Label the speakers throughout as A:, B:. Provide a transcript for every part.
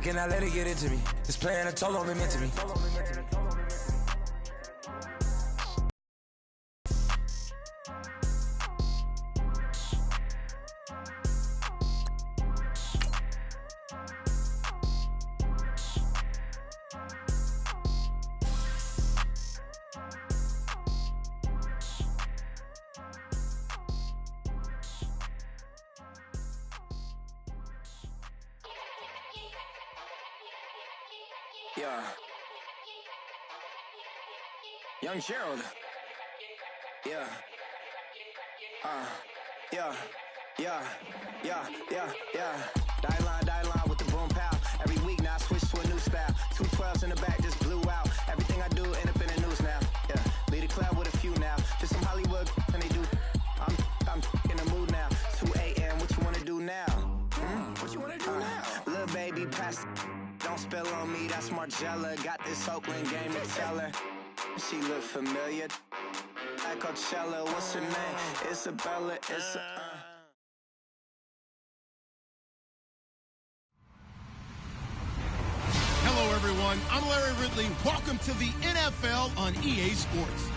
A: cannot let it get into me. This playing a toll on me meant to me.
B: Yeah. Young Gerald. Yeah. Die line with the boom pow. Every week now I switch to a new style. 212s in the back just blew out. Everything I do end up in the news now. Yeah. Lead a club with a few now. Just some Hollywood and they do. I'm in the mood now. 2 a.m. What you wanna do now? What you wanna do now? Little baby pass. Don't spill on me, that's Margella. Got this Oakland game to tell her. She look familiar. At Coachella, what's her name? Isabella,
C: Hello, everyone. I'm Larry Ridley. Welcome to the NFL on EA Sports.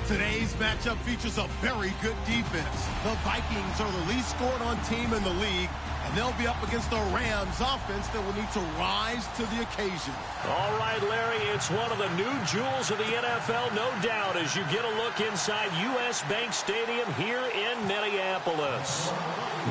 C: Today's matchup features a very good defense. The Vikings are the least scored on team in the league, and they'll be up against the Rams offense that will need to rise to the occasion.
D: All right, Larry, it's one of the new jewels of the NFL, no doubt, as you get a look inside U.S. Bank Stadium here in Minneapolis.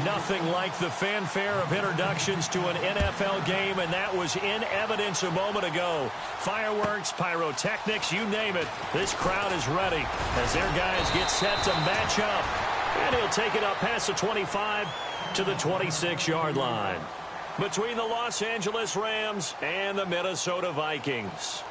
D: Nothing like the fanfare of introductions to an NFL game, and that was in evidence a moment ago. Fireworks, pyrotechnics, you name it. This crowd is ready as their guys get set to match up. And he'll take it up past the 25 to the 26-yard line. Between the Los Angeles Rams and the Minnesota Vikings.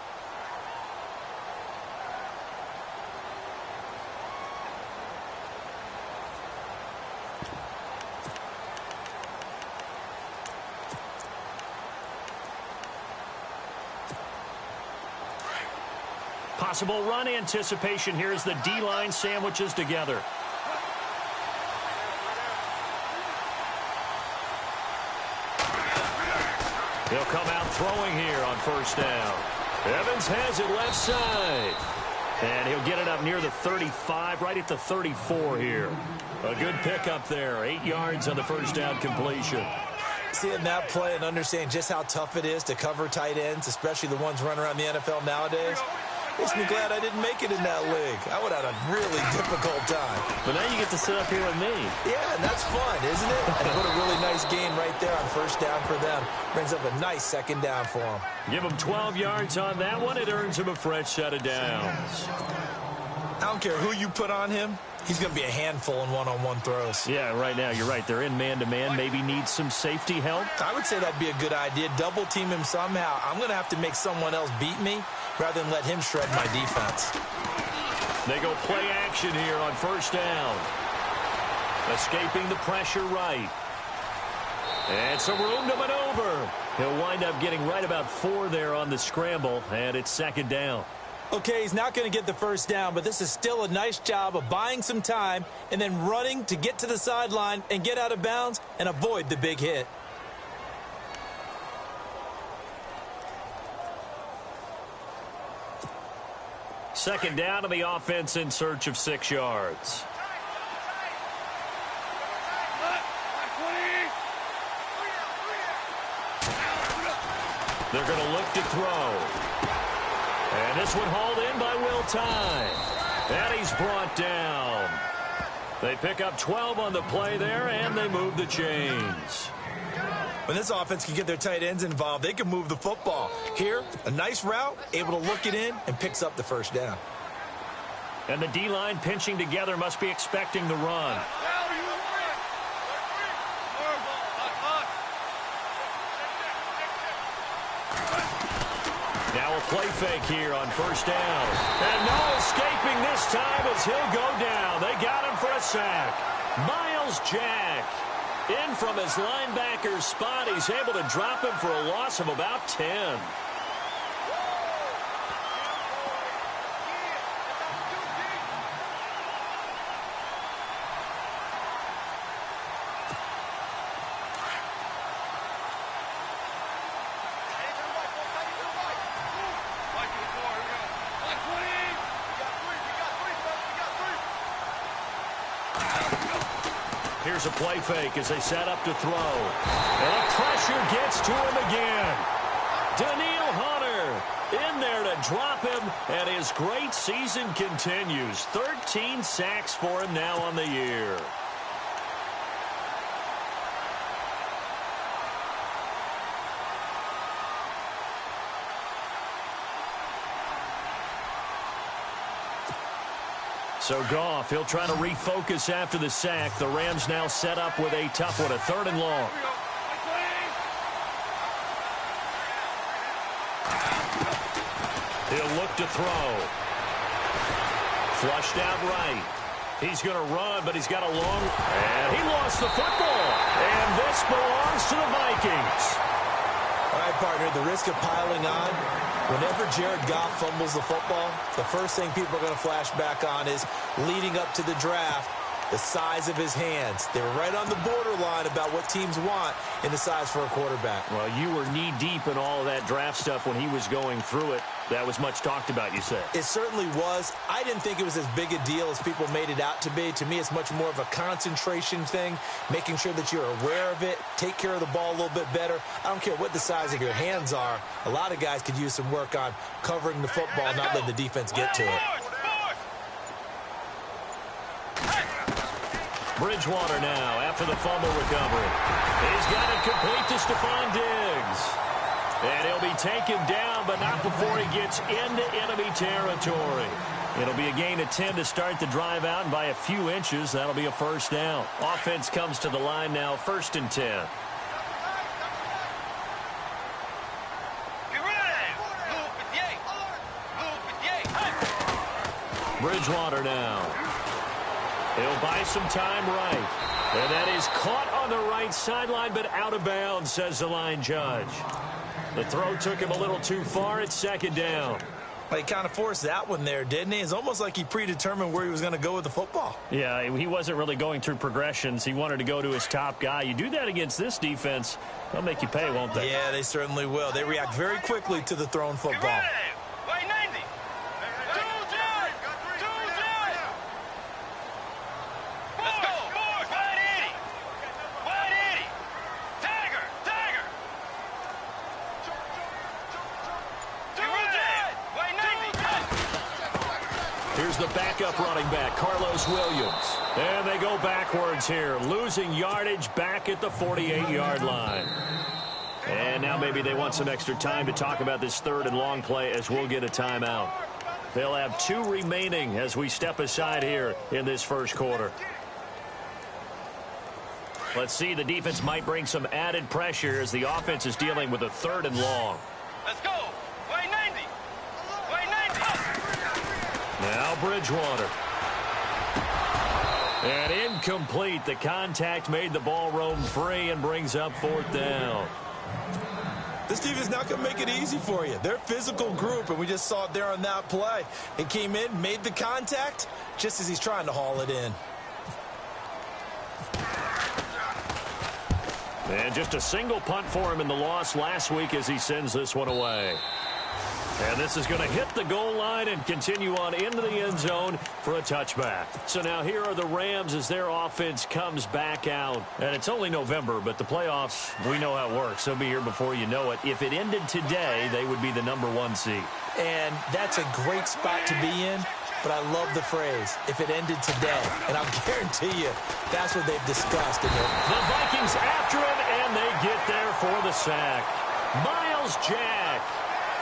D: Possible run anticipation here as the D-line sandwiches together. He'll come out throwing here on first down. Evans has it left side. And he'll get it up near the 35, right at the 34 here. A good pickup there. 8 yards on the first down completion.
E: Seeing that play and understanding just how tough it is to cover tight ends, especially the ones running around the NFL nowadays, makes me glad I didn't make it in that league. I would have had a really difficult time.
D: But now you get to sit up here with me.
E: Yeah, and that's fun, isn't it? And put a really nice game right there on first down for them. Brings up a nice second down for them.
D: Give him 12 yards on that one. It earns him a fresh set of downs.
E: I don't care who you put on him. He's going to be a handful in one-on-one throws.
D: Yeah, right now, you're right. They're in man-to-man. Maybe needs some safety help.
E: I would say that'd be a good idea. Double team him somehow. I'm going to have to make someone else beat me rather than let him shred my defense.
D: They go play action here on first down. Escaping the pressure right. And some room to maneuver. He'll wind up getting right about 4 there on the scramble, and it's second down.
E: Okay, he's not going to get the first down, but this is still a nice job of buying some time and then running to get to the sideline and get out of bounds and avoid the big hit.
D: Second down, and the offense in search of 6 yards. They're going to look to throw. And this one hauled in by Will Tye. And he's brought down. They pick up 12 on the play there, and they move the chains.
E: When this offense can get their tight ends involved, they can move the football. Here, a nice route, able to look it in, and picks up the first down.
D: And the D-line pinching together must be expecting the run. Now a play fake here on first down. And no escaping this time as he'll go down. They got him for a sack. Miles Jack in from his linebacker spot. He's able to drop him for a loss of about 10. Here's a play fake as they set up to throw. And the pressure gets to him again. Daniil Hunter in there to drop him, and his great season continues. 13 sacks for him now on the year. So Goff, he'll try to refocus after the sack. The Rams now set up with a tough one, a 3rd and long. He'll look to throw. Flushed out right. He's going to run, but he's got a long... And he lost the football. And this belongs to the Vikings.
E: All right, partner, the risk of piling on. Whenever Jared Goff fumbles the football, the first thing people are going to flash back on is leading up to the draft, the size of his hands. They were right on the borderline about what teams want in the size for a quarterback.
D: Well, you were knee-deep in all of that draft stuff when he was going through it. That was much talked about, you said.
E: It certainly was. I didn't think it was as big a deal as people made it out to be. To me, it's much more of a concentration thing, making sure that you're aware of it, take care of the ball a little bit better. I don't care what the size of your hands are. A lot of guys could use some work on covering the football, not letting the defense get to it.
D: Bridgewater now after the fumble recovery. He's got it complete to Stephon Diggs. And he'll be taken down, but not before he gets into enemy territory. It'll be a gain of 10 to start the drive out, and by a few inches, that'll be a 1st down. Offense comes to the line now, 1st and 10. Bridgewater now. He'll buy some time right. And that is caught on the right sideline, but out of bounds, says the line judge. The throw took him a little too far. It's 2nd down.
E: Well, he kind of forced that one there, didn't he? It's almost like he predetermined where he was going to go with the football.
D: Yeah, he wasn't really going through progressions. He wanted to go to his top guy. You do that against this defense, they'll make you pay, won't they?
E: Yeah, they certainly will. They react very quickly to the thrown football.
D: Here's the backup running back, Carlos Williams. And they go backwards here, losing yardage back at the 48-yard line. And now maybe they want some extra time to talk about this 3rd and long play as we'll get a timeout. They'll have 2 remaining as we step aside here in this 1st quarter. Let's see, the defense might bring some added pressure as the offense is dealing with a 3rd and long.
F: Let's go. Way 90. Way 90.
D: Now Bridgewater. And incomplete. The contact made the ball roam free and brings up 4th down.
E: This team is not going to make it easy for you. They're a physical group, and we just saw it there on that play. He came in, made the contact, just as he's trying to haul it in.
D: And just a single punt for him in the loss last week as he sends this one away. And this is going to hit the goal line and continue on into the end zone for a touchback. So now here are the Rams as their offense comes back out. And it's only November, but the playoffs, we know how it works. They'll be here before you know it. If it ended today, they would be the #1 seed.
E: And that's a great spot to be in, but I love the phrase, if it ended today. And I'll guarantee you, that's what they've discussed. In
D: the Vikings after him, and they get there for the sack. Miles Jack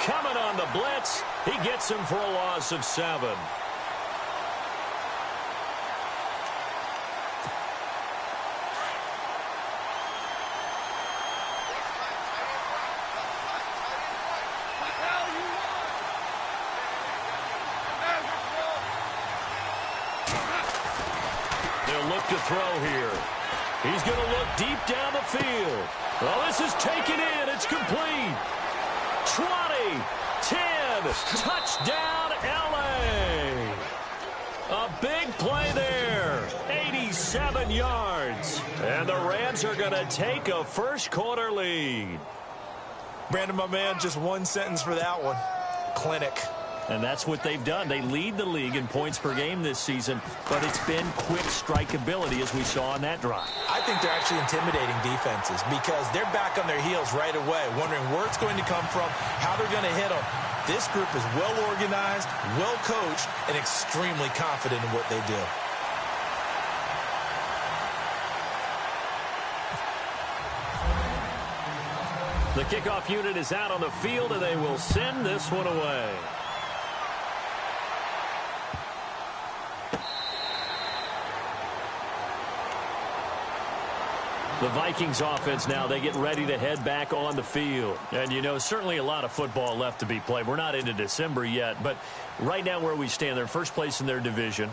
D: coming on the blitz. He gets him for a loss of 7. They'll look to throw here. He's going to look deep down the field. Well, this is taken in. It's complete. 20, 10, touchdown, L.A. A big play there, 87 yards. And the Rams are going to take a first-quarter lead.
E: Brandon, my man, just one sentence for that one. Clinic.
D: And that's what they've done. They lead the league in points per game this season, but it's been quick strikeability as we saw on that drive.
E: I think they're actually intimidating defenses because they're back on their heels right away, wondering where it's going to come from, how they're going to hit them. This group is well organized, well coached, and extremely confident in what they do.
D: The kickoff unit is out on the field, and they will send this one away. The Vikings offense now, they get ready to head back on the field. And, you know, certainly a lot of football left to be played. We're not into December yet, but right now where we stand, they're first place in their division,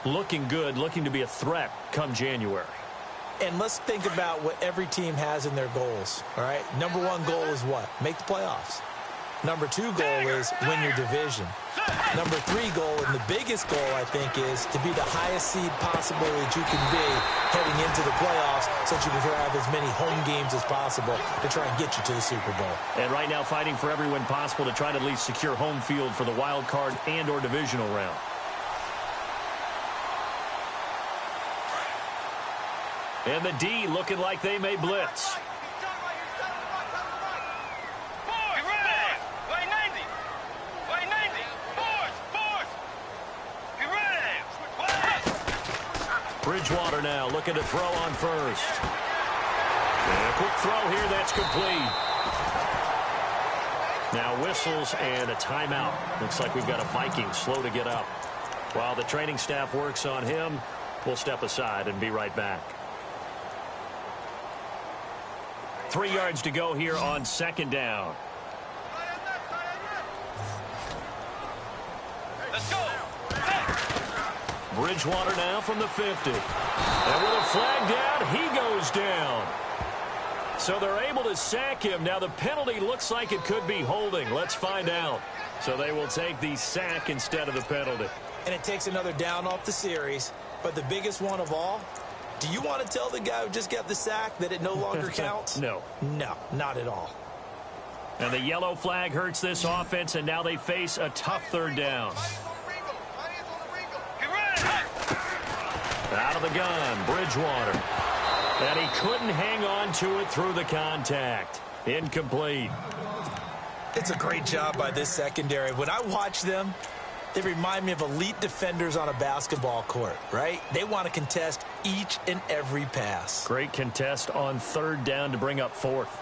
D: looking good, looking to be a threat come January.
E: And let's think about what every team has in their goals, all right? Number one goal is what? Make the playoffs. Number two goal is win your division. Number three goal, and the biggest goal, I think, is to be the highest seed possible that you can be heading into the playoffs so that you can have as many home games as possible to try and get you to the Super Bowl.
D: And right now fighting for every win possible to try to at least secure home field for the wild card and or divisional round. And the D looking like they may blitz. Bridgewater now looking to throw on first. And a quick throw here, that's complete. Now whistles and a timeout. Looks like we've got a Viking slow to get up. While the training staff works on him, we'll step aside and be right back. 3 yards to go here on second down.
F: Let's go.
D: Bridgewater now from the 50. And with a flag down, he goes down. So they're able to sack him. Now the penalty looks like it could be holding. Let's find out. So they will take the sack instead of the penalty.
E: And it takes another down off the series. But the biggest one of all, do you want to tell the guy who just got the sack that it no longer counts?
D: No.
E: No, not at all.
D: And the yellow flag hurts this offense, and now they face a tough third down. Out of the gun, Bridgewater. And he couldn't hang on to it through the contact. Incomplete.
E: It's a great job by this secondary. When I watch them, they remind me of elite defenders on a basketball court, right? They want to contest each and every pass.
D: Great contest on third down to bring up fourth.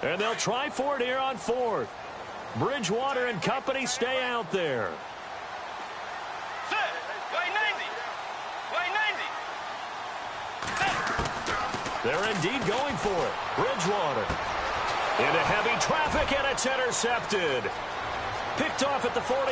D: And they'll try for it here on fourth. Bridgewater and company stay out there. They're indeed going for it. Bridgewater into heavy traffic, and it's intercepted. Picked off at the 48.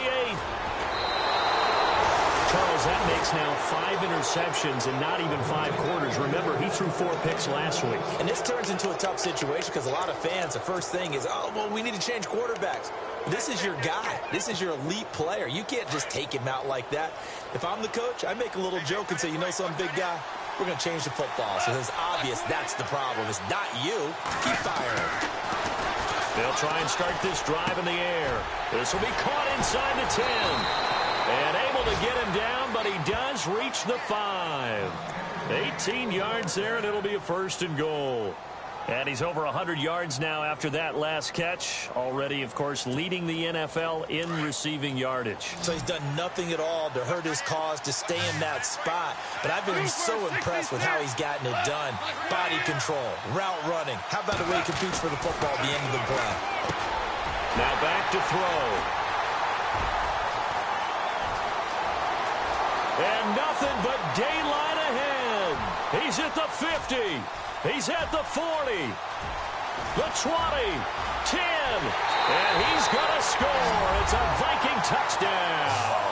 D: Charles, that makes now 5 interceptions in not even 5 quarters. Remember, he threw 4 picks last week.
E: And this turns into a tough situation because a lot of fans, the first thing is, oh, well, we need to change quarterbacks. This is your guy. This is your elite player. You can't just take him out like that. If I'm the coach, I make a little joke and say, you know some big guy? We're going to change the football. So it's obvious that's the problem. It's not you. Keep firing.
D: They'll try and start this drive in the air. This will be caught inside the 10. And able to get him down, but he does reach the 5. 18 yards there, and it'll be a first and goal. And he's over 100 yards now after that last catch. Already, of course, leading the NFL in receiving yardage.
E: So he's done nothing at all to hurt his cause, to stay in that spot. But I've been so impressed with how he's gotten it done. Body control, route running. How about the way he competes for the football at the end of the play?
D: Now back to throw. And nothing but daylight ahead. He's at the 50. He's at the 40, the 20, 10, and he's going to score. It's a Viking touchdown.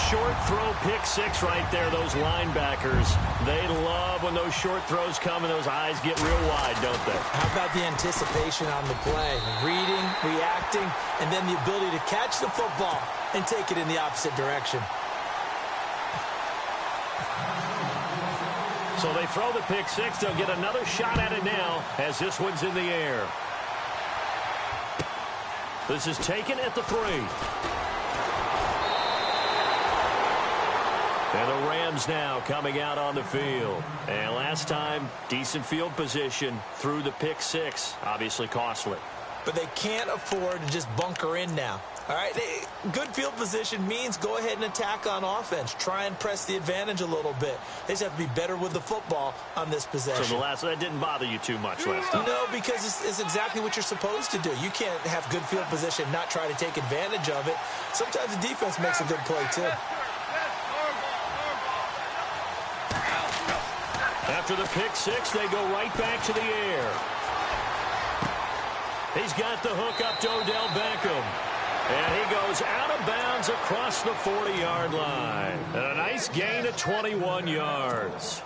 D: Short throw, pick 6 right there. Those linebackers, they love when those short throws come and those eyes get real wide, don't they?
E: How about the anticipation on the play? Reading, reacting, and then the ability to catch the football and take it in the opposite direction.
D: So they throw the pick 6. They'll get another shot at it now as this one's in the air. This is taken at the 3. And the Rams now coming out on the field. And last time, decent field position through the pick 6. Obviously costly.
E: But they can't afford to just bunker in now. All right, good field position means go ahead and attack on offense. Try and press the advantage a little bit. They just have to be better with the football on this possession.
D: So that didn't bother you too much last time?
E: No, because it's exactly what you're supposed to do. You can't have good field position, not try to take advantage of it. Sometimes the defense makes a good play, too.
D: After the pick 6, they go right back to the air. He's got the hook up to Odell Beckham. And he goes out of bounds across the 40-yard line. And a nice gain of 21 yards.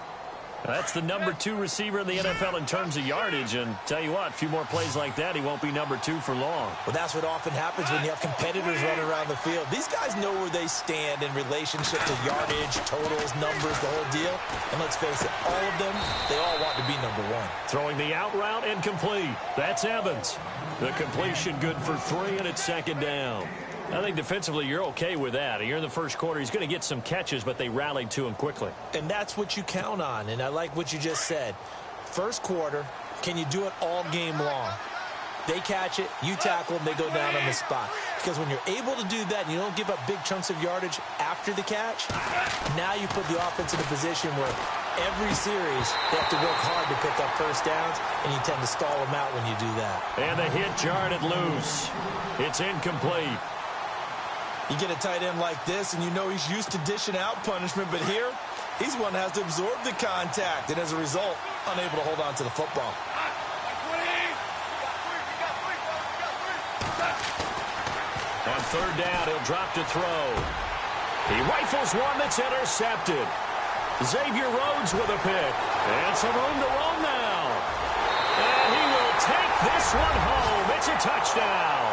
D: That's the number 2 receiver in the NFL in terms of yardage. And tell you what, a few more plays like that, he won't be number 2 for long.
E: Well, that's what often happens when you have competitors running around the field. These guys know where they stand in relationship to yardage, totals, numbers, the whole deal. And let's face it, all of them, they all want to be number 1.
D: Throwing the out route and complete. That's Evans. The completion good for 3, and it's 2nd down. I think defensively you're okay with that. You're in the first quarter. He's going to get some catches, but they rallied to him quickly.
E: And that's what you count on, and I like what you just said. First quarter, can you do it all game long? They catch it, you tackle them, they go down on the spot. Because when you're able to do that and you don't give up big chunks of yardage after the catch, now you put the offense in a position where every series they have to work hard to pick up first downs, and you tend to stall them out when you do that.
D: And the hit jarred it loose. It's incomplete.
E: You get a tight end like this, and you know he's used to dishing out punishment, but here, he's one that has to absorb the contact, and as a result, unable to hold on to the football.
D: On 3rd down, he'll drop to throw. He rifles one that's intercepted. Xavier Rhodes with a pick. And some room to roam now. And he will take this one home. It's a touchdown.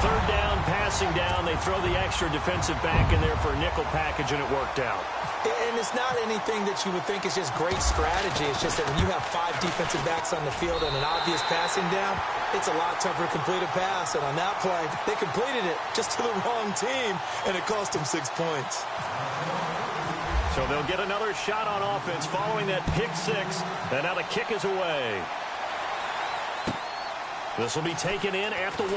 D: 3rd down, passing down. They throw the extra defensive back in there for a nickel package, and it worked out.
E: And it's not anything that you would think is just great strategy. It's just that when you have 5 defensive backs on the field and an obvious passing down, it's a lot tougher to complete a pass. And on that play, they completed it just to the wrong team, and it cost them 6 points.
D: So they'll get another shot on offense following that pick 6, and now the kick is away. This will be taken in at the 1.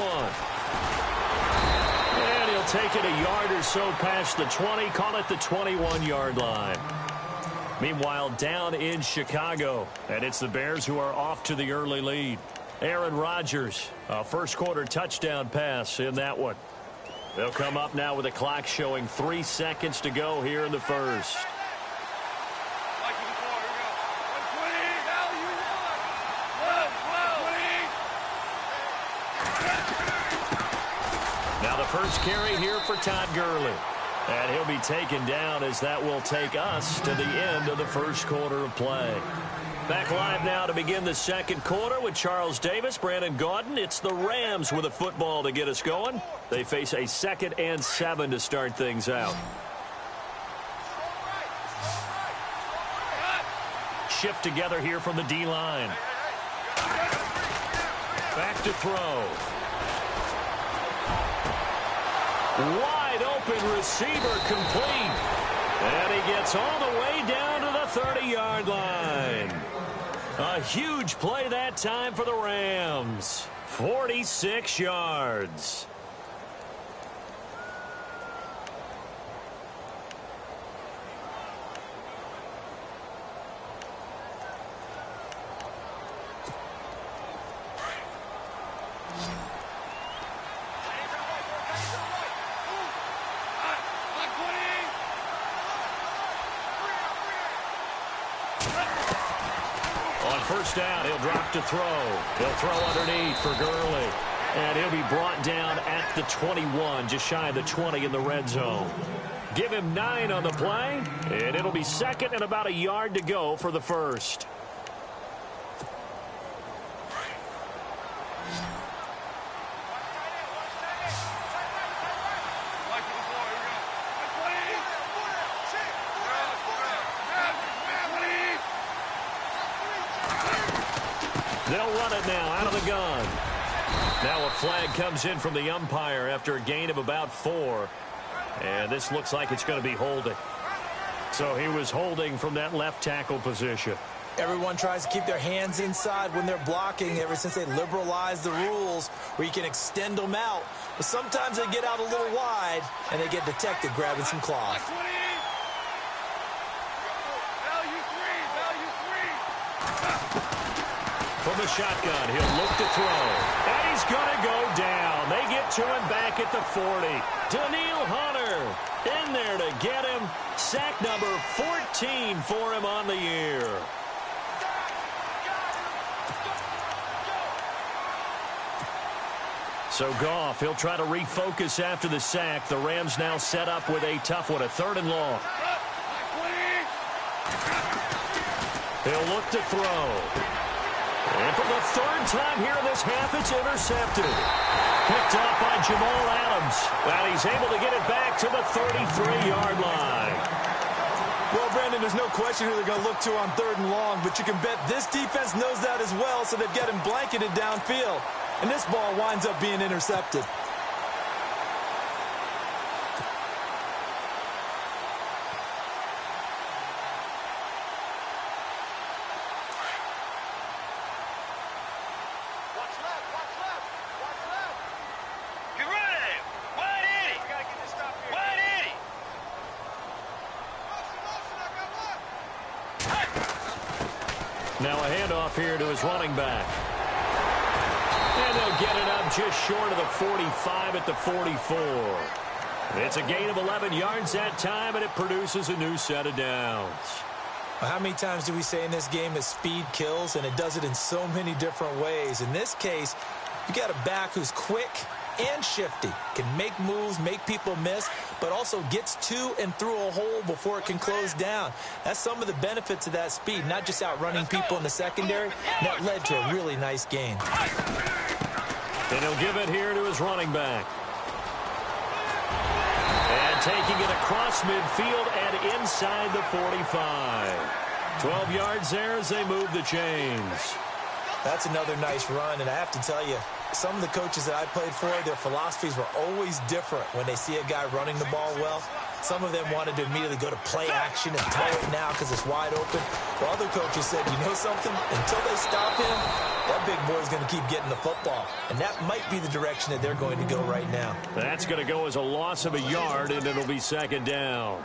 D: And he'll take it a yard or so past the 20, call it the 21-yard line. Meanwhile, down in Chicago, and it's the Bears who are off to the early lead. Aaron Rodgers, a first-quarter touchdown pass in that one. They'll come up now with a clock showing 3 seconds to go here in the first. Now the first carry here for Todd Gurley. And he'll be taken down as that will take us to the end of the first quarter of play. Back live now to begin the second quarter with Charles Davis, Brandon Gaudin. It's the Rams with a football to get us going. They face a 2nd and 7 to start things out. Shift together here from the D-line. Back to throw. Wide open receiver complete. And he gets all the way down to the 30-yard line. A huge play that time for the Rams. 46 yards. First down, he'll drop to throw. He'll throw underneath for Gurley. And he'll be brought down at the 21, just shy of the 20 in the red zone. Give him 9 on the play, and it'll be 2nd and about a yard to go for the first. They'll run it now out of the gun. Now a flag comes in from the umpire after a gain of about 4. And this looks like it's going to be holding. So he was holding from that left tackle position.
E: Everyone tries to keep their hands inside when they're blocking ever since they liberalized the rules where you can extend them out. But sometimes they get out a little wide and they get detected grabbing some cloth.
D: From the shotgun, he'll look to throw. And he's going to go down. They get to him back at the 40. Daniil Hunter in there to get him. Sack number 14 for him on the year. So Goff, he'll try to refocus after the sack. The Rams now set up with a tough one, a 3rd and long. He'll look to throw. And for the 3rd time here in this half, it's intercepted. Picked off by Jamal Adams. And he's able to get it back to the 33-yard line.
E: Well, Brandon, there's no question who they're going to look to on 3rd and long, but you can bet this defense knows that as well, so they've got him blanketed downfield. And this ball winds up being intercepted.
D: Now a handoff here to his running back. And they'll get it up just short of the 45 at the 44. It's a gain of 11 yards that time, and it produces a new set of downs.
E: How many times do we say in this game that speed kills, and it does it in so many different ways? In this case, you got a back who's quick and shifty, can make moves, make people miss, but also gets to and through a hole before it can close down. That's some of the benefits of that speed, not just outrunning people in the secondary. That led to a really nice gain.
D: And he'll give it here to his running back. And taking it across midfield and inside the 45. 12 yards there as they move the chains.
E: That's another nice run, and I have to tell you, some of the coaches that I played for, their philosophies were always different when they see a guy running the ball well. Some of them wanted to immediately go to play action and throw it now because it's wide open. While other coaches said, you know something? Until they stop him, that big boy's going to keep getting the football. And that might be the direction that they're going to go right now.
D: That's going to go as a loss of a yard, and it'll be 2nd down.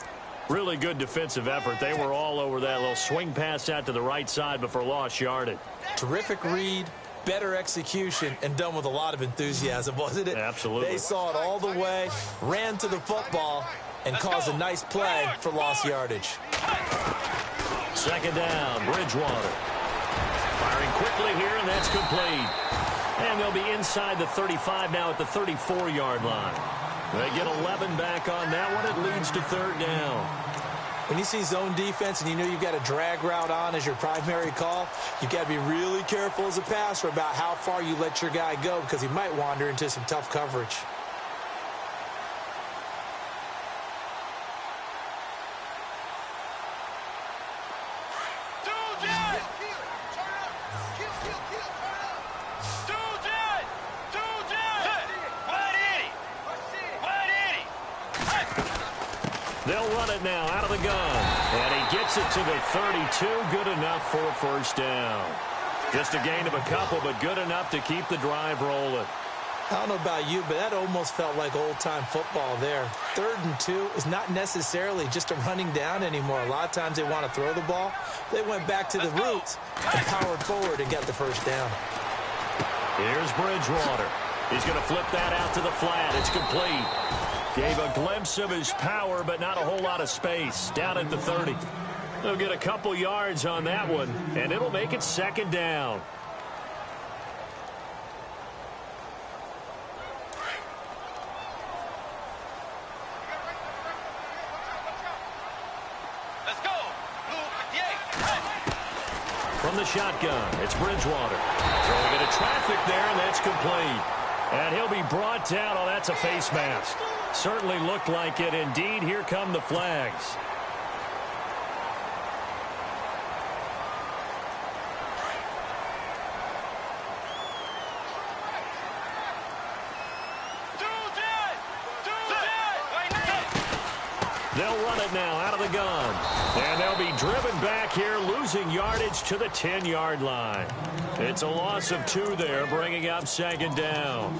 D: Really good defensive effort. They were all over that little swing pass out to the right side before lost yardage.
E: Terrific read, better execution, and done with a lot of enthusiasm, wasn't it?
D: Absolutely.
E: They saw it all the way, ran to the football, and caused a nice play for lost yardage.
D: 2nd down, Bridgewater. Firing quickly here, and that's complete. And they'll be inside the 35 now at the 34-yard line. They get 11 back on that one. It leads to 3rd down.
E: When you see zone defense and you know you've got a drag route on as your primary call, you've got to be really careful as a passer about how far you let your guy go because he might wander into some tough coverage.
D: They'll run it now out of the gun. And he gets it to the 32. Good enough for a 1st down. Just a gain of a couple, but good enough to keep the drive rolling.
E: I don't know about you, but that almost felt like old-time football there. 3rd and 2 is not necessarily just a running down anymore. A lot of times they want to throw the ball. They went back to the roots and powered forward and got the 1st down.
D: Here's Bridgewater. He's going to flip that out to the flat. It's complete. Gave a glimpse of his power, but not a whole lot of space. Down at the 30. They'll get a couple yards on that one, and it'll make it 2nd down.
F: Let's go. Blue 58.
D: From the shotgun, it's Bridgewater. Throwing into traffic there, and that's complete. And he'll be brought down. Oh, that's a face mask. Certainly looked like it. Indeed, here come the flags. run it now out of the gun. And they'll be driven back here, losing yardage to the 10-yard line. It's a loss of 2 there, bringing up 2nd down.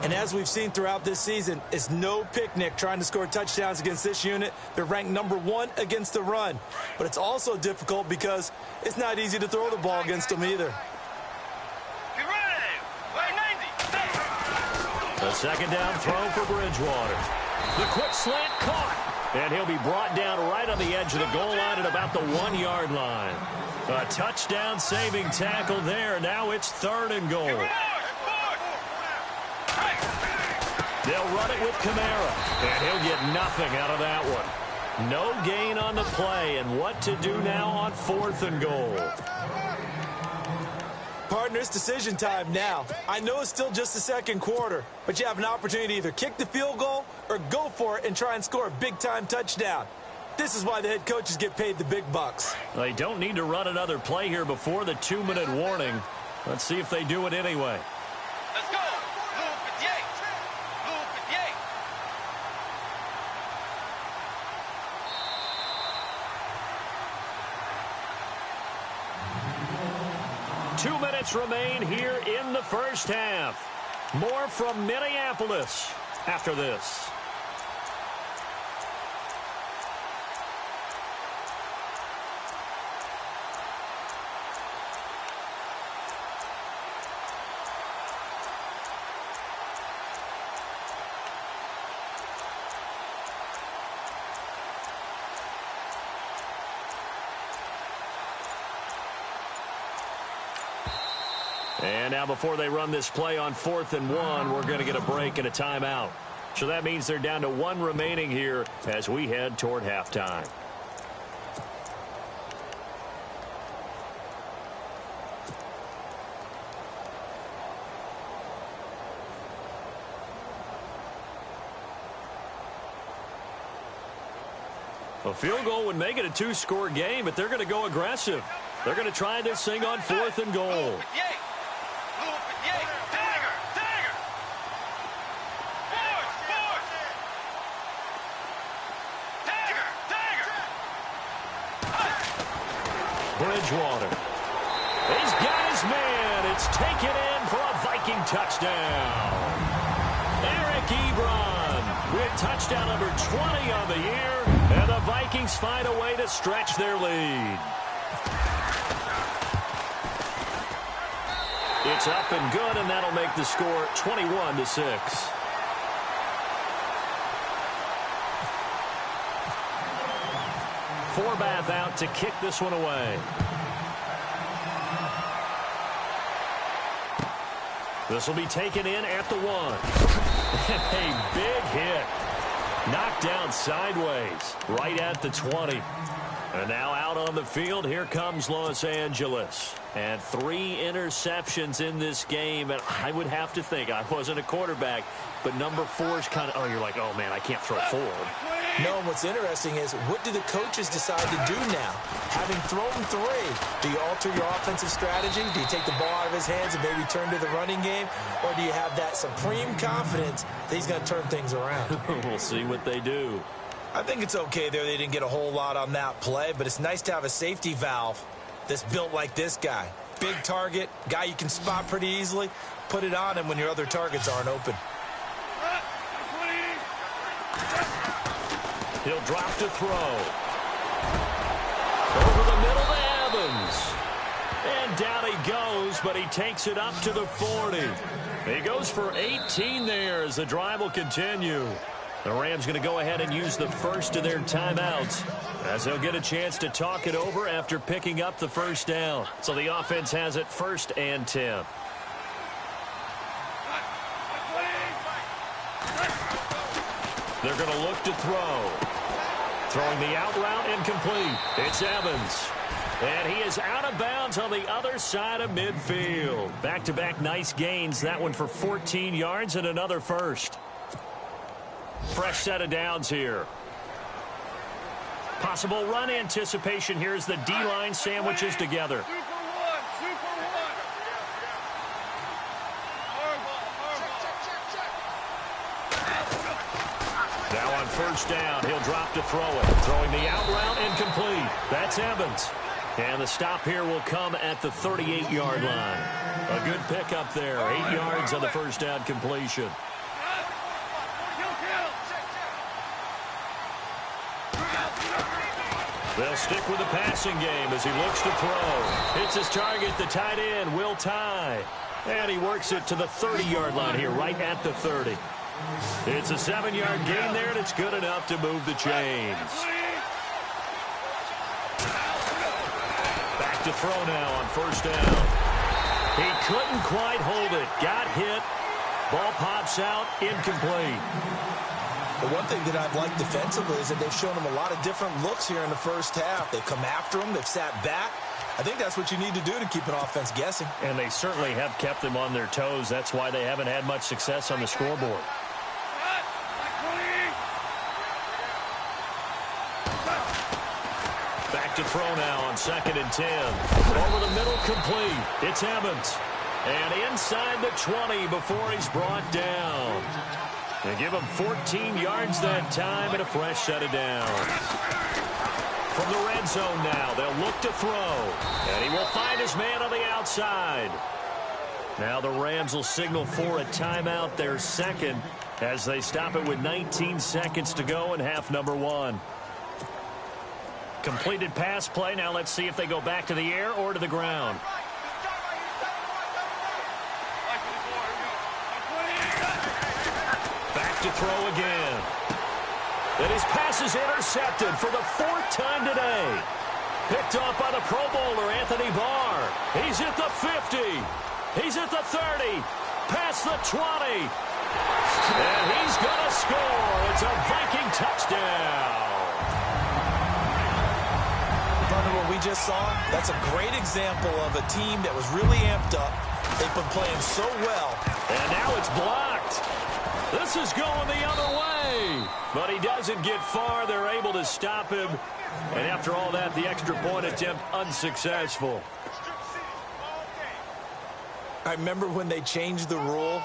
E: And as we've seen throughout this season, it's no picnic trying to score touchdowns against this unit. They're ranked number 1 against the run. But it's also difficult because it's not easy to throw the ball against them either.
D: The 2nd down throw for Bridgewater. The quick slant caught. And he'll be brought down right on the edge of the goal line at about the 1-yard line. A touchdown saving tackle there. Now it's 3rd and goal. They'll run it with Kamara, and he'll get nothing out of that one. No gain on the play, and what to do now on 4th and goal.
E: Partner, it's decision time now. I know it's still just the 2nd quarter, but you have an opportunity to either kick the field goal or go for it and try and score a big-time touchdown. This is why the head coaches get paid the big bucks.
D: They don't need to run another play here before the 2-minute warning. Let's see if they do it anyway.
F: Let's go.
D: 2 minutes remain here in the 1st half. More from Minneapolis after this. And now before they run this play on 4th and 1, we're going to get a break and a timeout. So that means they're down to 1 remaining here as we head toward halftime. A field goal would make it a 2-score game, but they're going to go aggressive. They're going to try this thing on 4th and goal. Bridgewater. He's got his man. It's taken in for a Viking touchdown. Eric Ebron with touchdown number 20 on the year. And the Vikings find a way to stretch their lead. It's up and good, and that'll make the score 21-6. Forbath out to kick this one away. This will be taken in at the 1. A big hit. Knocked down sideways, right at the 20. And now out on the field, here comes Los Angeles. And 3 interceptions in this game. And I would have to think, I wasn't a quarterback, but number 4 is kind of, oh, you're like, oh, man, I can't throw 4.
E: No, and what's interesting is, what do the coaches decide to do now? Having thrown 3, do you alter your offensive strategy? Do you take the ball out of his hands and maybe turn to the running game? Or do you have that supreme confidence that he's going to turn things around?
D: We'll see what they do.
E: I think it's okay there. They didn't get a whole lot on that play, but it's nice to have a safety valve that's built like this guy. Big target, guy you can spot pretty easily. Put it on him when your other targets aren't open.
D: He'll drop to throw. Over the middle to Evans. And down he goes, but he takes it up to the 40. He goes for 18 there as the drive will continue. The Rams going to go ahead and use the first of their timeouts as they'll get a chance to talk it over after picking up the 1st down. So the offense has it 1st and 10. They're going to look to throw. Throwing the out route incomplete. It's Evans. And he is out of bounds on the other side of midfield. Back-to-back nice gains. That one for 14 yards and another first. Fresh set of downs here. Possible run anticipation here as the D-line sandwiches together. Now on first down. He'll drop to throw it. Throwing the out route incomplete. That's Evans. And the stop here will come at the 38-yard line. A good pickup there. 8 yards on the first down completion. They'll stick with the passing game as he looks to throw. Hits his target, the tight end, Will Tye. And he works it to the 30-yard line here, right at the 30. It's a 7-yard gain there, and it's good enough to move the chains. Back to throw now on first down. He couldn't quite hold it. Got hit. Ball pops out, incomplete.
E: The one thing that I've liked defensively is that they've shown him a lot of different looks here in the first half. They've come after him. They've sat back. I think that's what you need to do to keep an offense guessing.
D: And they certainly have kept them on their toes. That's why they haven't had much success on the scoreboard. Back to throw now on 2nd and 10. Over the middle, complete. It's Evans. And inside the 20 before he's brought down. They give him 14 yards that time and a fresh set of downs. From the red zone now, they'll look to throw. And he will find his man on the outside. Now the Rams will signal for a timeout, their second, as they stop it with 19 seconds to go in half number 1. Completed pass play. Now let's see if they go back to the air or to the ground. To throw again. And his pass is intercepted for the 4th time today. Picked off by the Pro Bowler, Anthony Barr. He's at the 50. He's at the 30. Past the 20. And he's going to score. It's a Viking touchdown.
E: Under what we just saw, that's a great example of a team that was really amped up. They've been playing so well.
D: And now it's blocked. This is going the other way. But he doesn't get far. They're able to stop him. And after all that, the extra point attempt unsuccessful.
E: I remember when they changed the rule,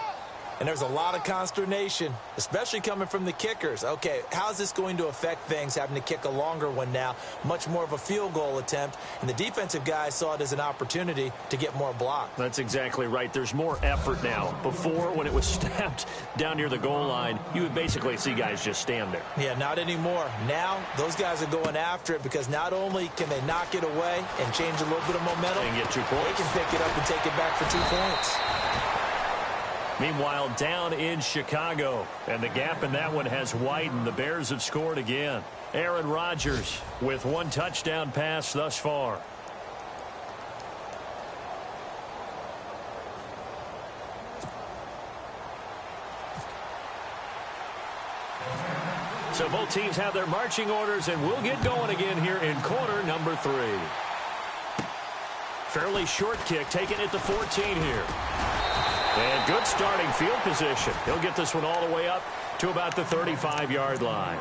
E: and there's a lot of consternation, especially coming from the kickers. Okay, how's this going to affect things, having to kick a longer one now, much more of a field goal attempt, and the defensive guys saw it as an opportunity to get more block.
D: That's exactly right. There's more effort now. Before, when it was snapped down near the goal line, you would basically see guys just stand there.
E: Yeah, not anymore. Now, those guys are going after it because not only can they knock it away and change a little bit of momentum,
D: and get 2 points.
E: They can pick it up and take it back for 2 points.
D: Meanwhile, down in Chicago, and the gap in that one has widened. The Bears have scored again. Aaron Rodgers with 1 touchdown pass thus far. So both teams have their marching orders, and we'll get going again here in quarter number 3. Fairly short kick, taken at the 14 here. And good starting field position. He'll get this one all the way up to about the 35-yard line.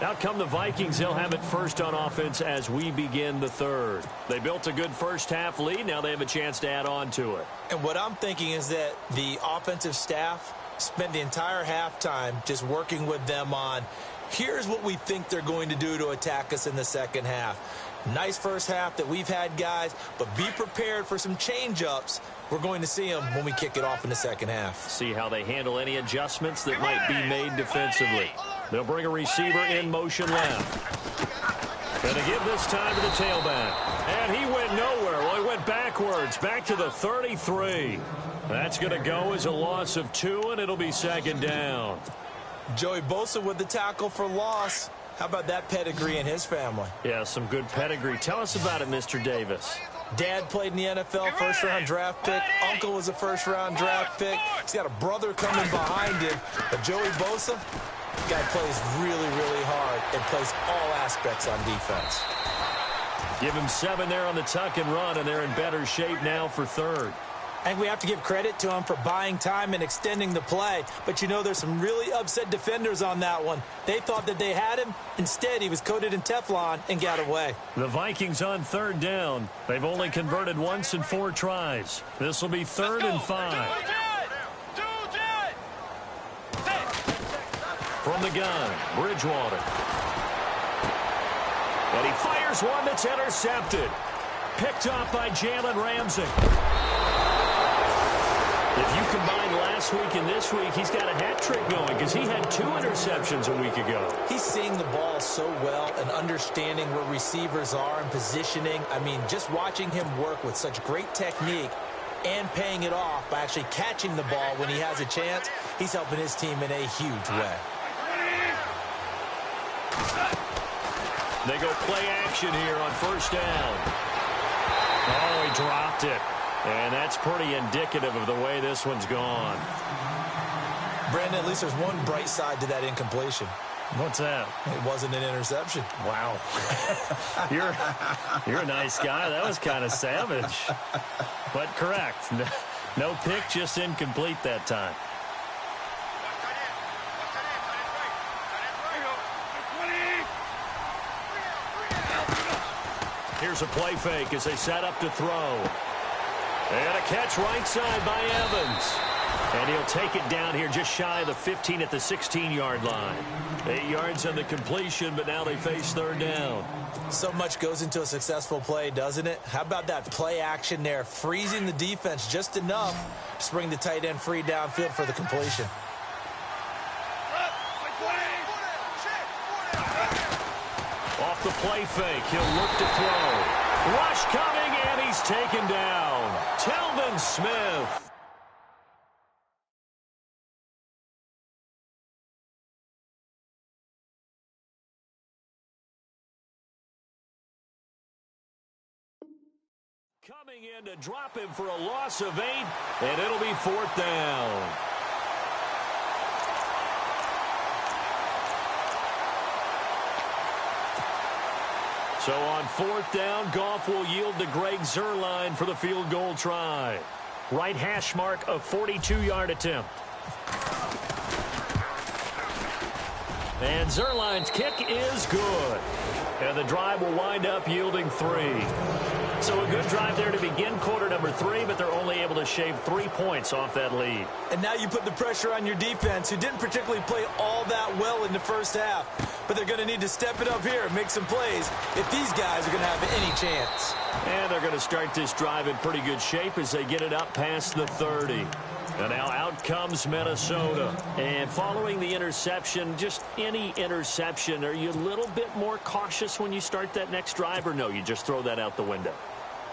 D: Out come the Vikings. They'll have it first on offense as we begin the 3rd. They built a good first-half lead. Now they have a chance to add on to it.
E: And what I'm thinking is that the offensive staff spent the entire halftime just working with them on, here's what we think they're going to do to attack us in the second half. Nice first half that we've had, guys, but be prepared for some change-ups. We're going to see them when we kick it off in the second half.
D: See how they handle any adjustments that might be made defensively. They'll bring a receiver in motion left. And they give this time to the tailback. And he went nowhere. Well, he went backwards, back to the 33. That's going to go as a loss of 2, and it'll be 2nd down.
E: Joey Bosa with the tackle for loss. How about that pedigree in his family?
D: Yeah, some good pedigree. Tell us about it, Mr. Davis.
E: Dad played in the NFL, first-round draft pick. Uncle was a first-round draft pick. He's got a brother coming behind him. But Joey Bosa, guy plays really, really hard and plays all aspects on defense.
D: Give him 7 there on the tuck and run, and they're in better shape now for 3rd.
E: I think we have to give credit to him for buying time and extending the play. But, you know, there's some really upset defenders on that one. They thought that they had him. Instead, he was coated in Teflon and got away.
D: The Vikings on 3rd down. They've only converted once in 4 tries. This will be 3rd and 5. From the gun, Bridgewater. And he fires one that's intercepted. Picked off by Jalen Ramsey. If you combine last week and this week, he's got a hat trick going because he had 2 interceptions a week ago.
E: He's seeing the ball so well and understanding where receivers are and positioning. I mean, just watching him work with such great technique and paying it off by actually catching the ball when he has a chance, he's helping his team in a huge way.
D: They go play action here on first down. Oh, he dropped it. And that's pretty indicative of the way this one's gone.
E: Brandon, at least there's one bright side to that incompletion.
D: What's that?
E: It wasn't an interception.
D: Wow. You're a nice guy. That was kind of savage. But correct. No pick, just incomplete that time. Here's a play fake as they set up to throw. And a catch right side by Evans. And he'll take it down here just shy of the 15 at the 16-yard line. 8 yards on the completion, but now they face third down.
E: So much goes into a successful play, doesn't it? How about that play action there, freezing the defense just enough to bring the tight end free downfield for the completion.
D: Off the play fake, he'll look to throw. Rush coming, and he's taken down. Telvin Smith. Coming in to drop him for a loss of 8, and it'll be fourth down. So on fourth down, Goff will yield to Greg Zuerlein for the field goal try. Right hash mark, a 42-yard attempt. And Zuerlein's kick is good. And the drive will wind up yielding 3. So a good drive there to begin quarter number 3, but they're only able to shave 3 points off that lead.
E: And now you put the pressure on your defense, who didn't particularly play all that well in the first half. But they're going to need to step it up here and make some plays if these guys are going to have any chance.
D: And they're going to start this drive in pretty good shape as they get it up past the 30. And now out comes Minnesota. And following the interception, just any interception, are you a little bit more cautious when you start that next drive, or no, you just throw that out the window?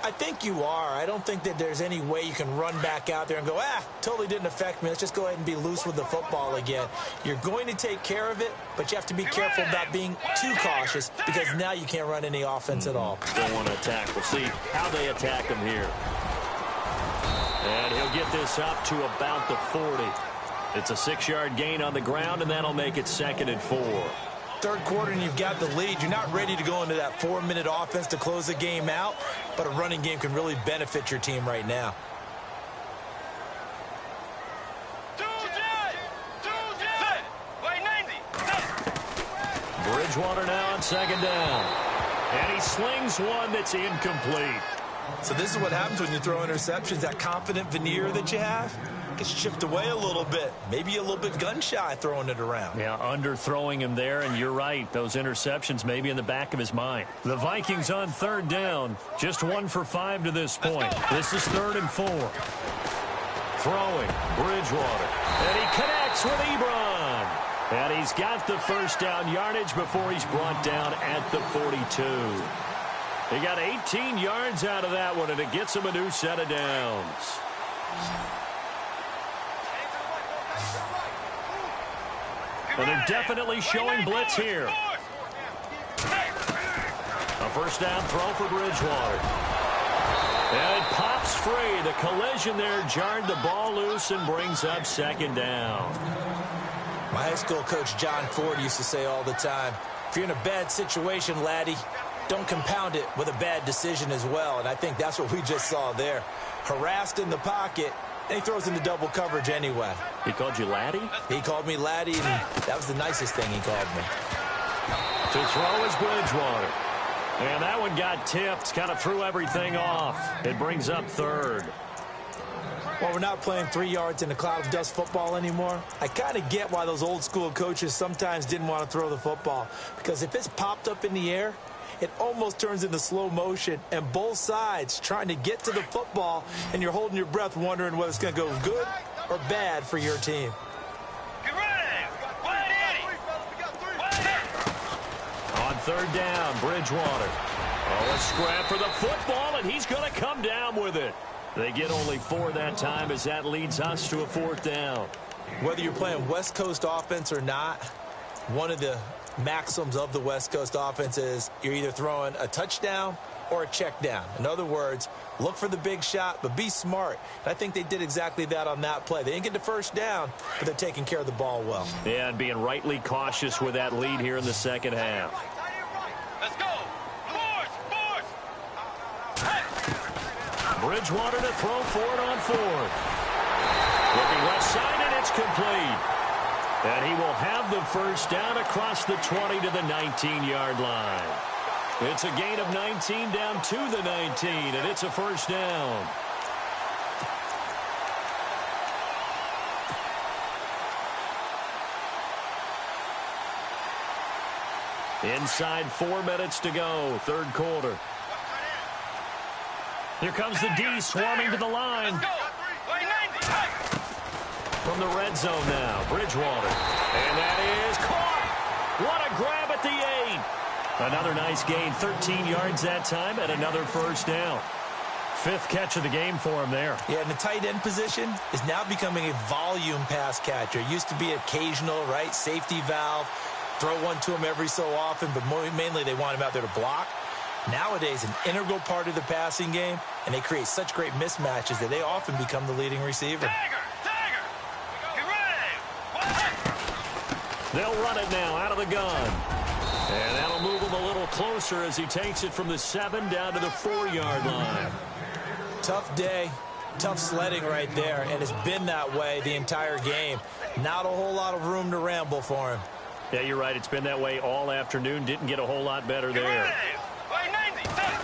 E: I think you are. I don't think that there's any way you can run back out there and go, totally didn't affect me. Let's just go ahead and be loose with the football again. You're going to take care of it, but you have to be careful about being too cautious because now you can't run any offense at all.
D: Don't want to attack. We'll see how they attack him here. And he'll get this up to about the 40. It's a 6-yard gain on the ground, and that'll make it 2nd and 4.
E: Third quarter and you've got the lead. You're not ready to go into that 4-minute offense to close the game out, but a running game can really benefit your team right now.
D: Bridgewater now on 2nd down. And he slings one that's incomplete.
E: So this is what happens when you throw interceptions. That confident veneer that you have gets chipped away a little bit. Maybe a little bit gun-shy throwing it around.
D: Yeah, underthrowing him there, and you're right. Those interceptions may be in the back of his mind. The Vikings on 3rd down. Just 1 for 5 to this point. This is 3rd and 4. Throwing, Bridgewater. And he connects with Ebron. And he's got the first down yardage before he's brought down at the 42. He got 18 yards out of that one, and it gets him a new set of downs. And they're definitely showing blitz here. A first down throw for Bridgewater. And it pops free. The collision there jarred the ball loose and brings up 2nd down.
E: My high school coach, John Ford, used to say all the time, if you're in a bad situation, laddie, don't compound it with a bad decision as well. And I think that's what we just saw there. Harassed in the pocket, and he throws into double coverage anyway.
D: He called you laddie?
E: He called me laddie, and that was the nicest thing he called me.
D: To throw is Bridgewater. And that one got tipped, kind of threw everything off. It brings up 3rd.
E: While we're not playing 3 yards in a cloud of dust football anymore, I kind of get why those old school coaches sometimes didn't want to throw the football. Because if it's popped up in the air, it almost turns into slow motion, and both sides trying to get to the football, and you're holding your breath wondering whether it's going to go good or bad for your team.
F: Get ready! 180!
D: On third down, Bridgewater. Oh, a scrap for the football, and he's going to come down with it. They get only 4 that time as that leads us to a 4th down.
E: Whether you're playing West Coast offense or not, one of the maxims of the West Coast offense is you're either throwing a touchdown or a check down. In other words, look for the big shot, but be smart. And I think they did exactly that on that play. They didn't get the first down, but they're taking care of the ball well.
D: Yeah, and being rightly cautious with that lead here in the second half.
F: Let's go!
D: Bridgewater to throw for it on 4th. Looking left side, and it's complete. And he will have the first down across the 20 to the 19-yard line. It's a gain of 19 down to the 19, and it's a first down. Inside 4 minutes to go, third quarter. Here comes the D swarming to the line. From the red zone now, Bridgewater. And that is caught. What a grab at the 8. Another nice gain, 13 yards that time, and another first down. 5th catch of the game for him there.
E: Yeah, and the tight end position is now becoming a volume pass catcher. It used to be occasional, right, safety valve. Throw one to him every so often, but mainly they want him out there to block. Nowadays, an integral part of the passing game, and they create such great mismatches that they often become the leading receiver.
F: Tiger! Get ready!
D: They'll run it now out of the gun. And that'll move him a little closer as he takes it from the 7 down to the 4-yard line.
E: Tough day, tough sledding right there, and it's been that way the entire game. Not a whole lot of room to ramble for him.
D: Yeah, you're right. It's been that way all afternoon. Didn't get a whole lot better there.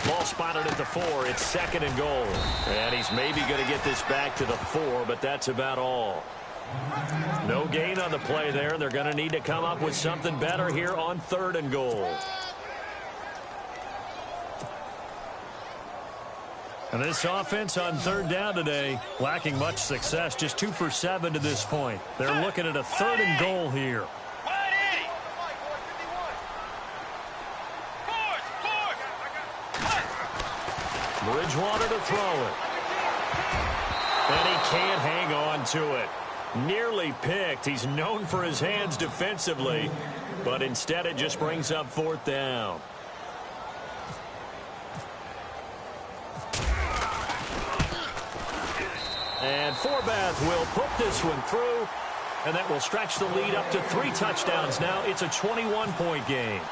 D: Ball spotted at the 4. It's 2nd and goal. And he's maybe going to get this back to the 4, but that's about all. No gain on the play there. They're going to need to come up with something better here on 3rd and goal. And this offense on 3rd down today, lacking much success. Just 2 for 7 to this point. They're looking at a 3rd and goal here. Bridgewater to throw it. And he can't hang on to it. Nearly picked. He's known for his hands defensively, but instead it just brings up 4th down. And Forbath will put this one through, and that will stretch the lead up to 3 touchdowns now. It's a 21-point game.